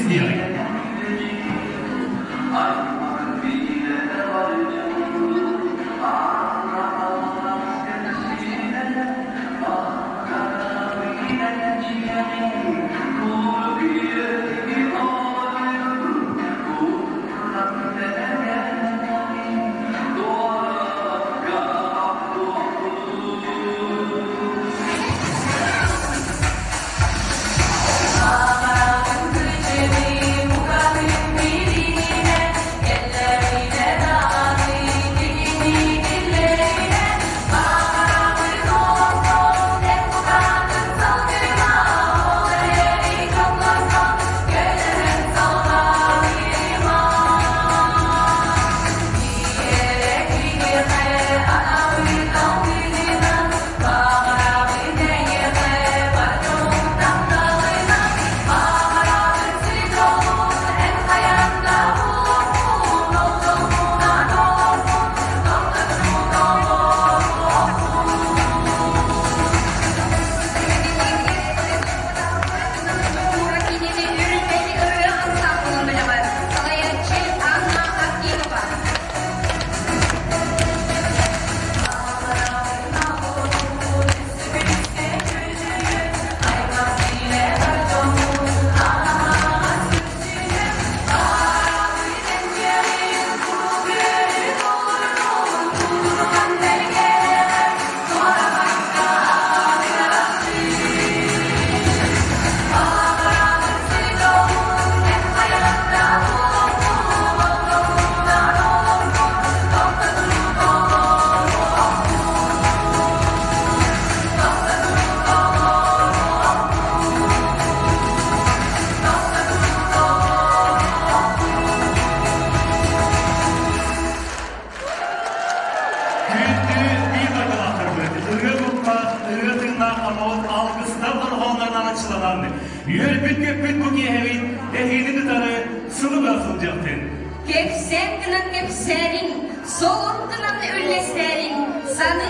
Kepsen kınan kepserin, solun kınan ölleslerin, sanı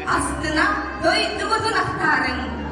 astına doyduğun aktarın.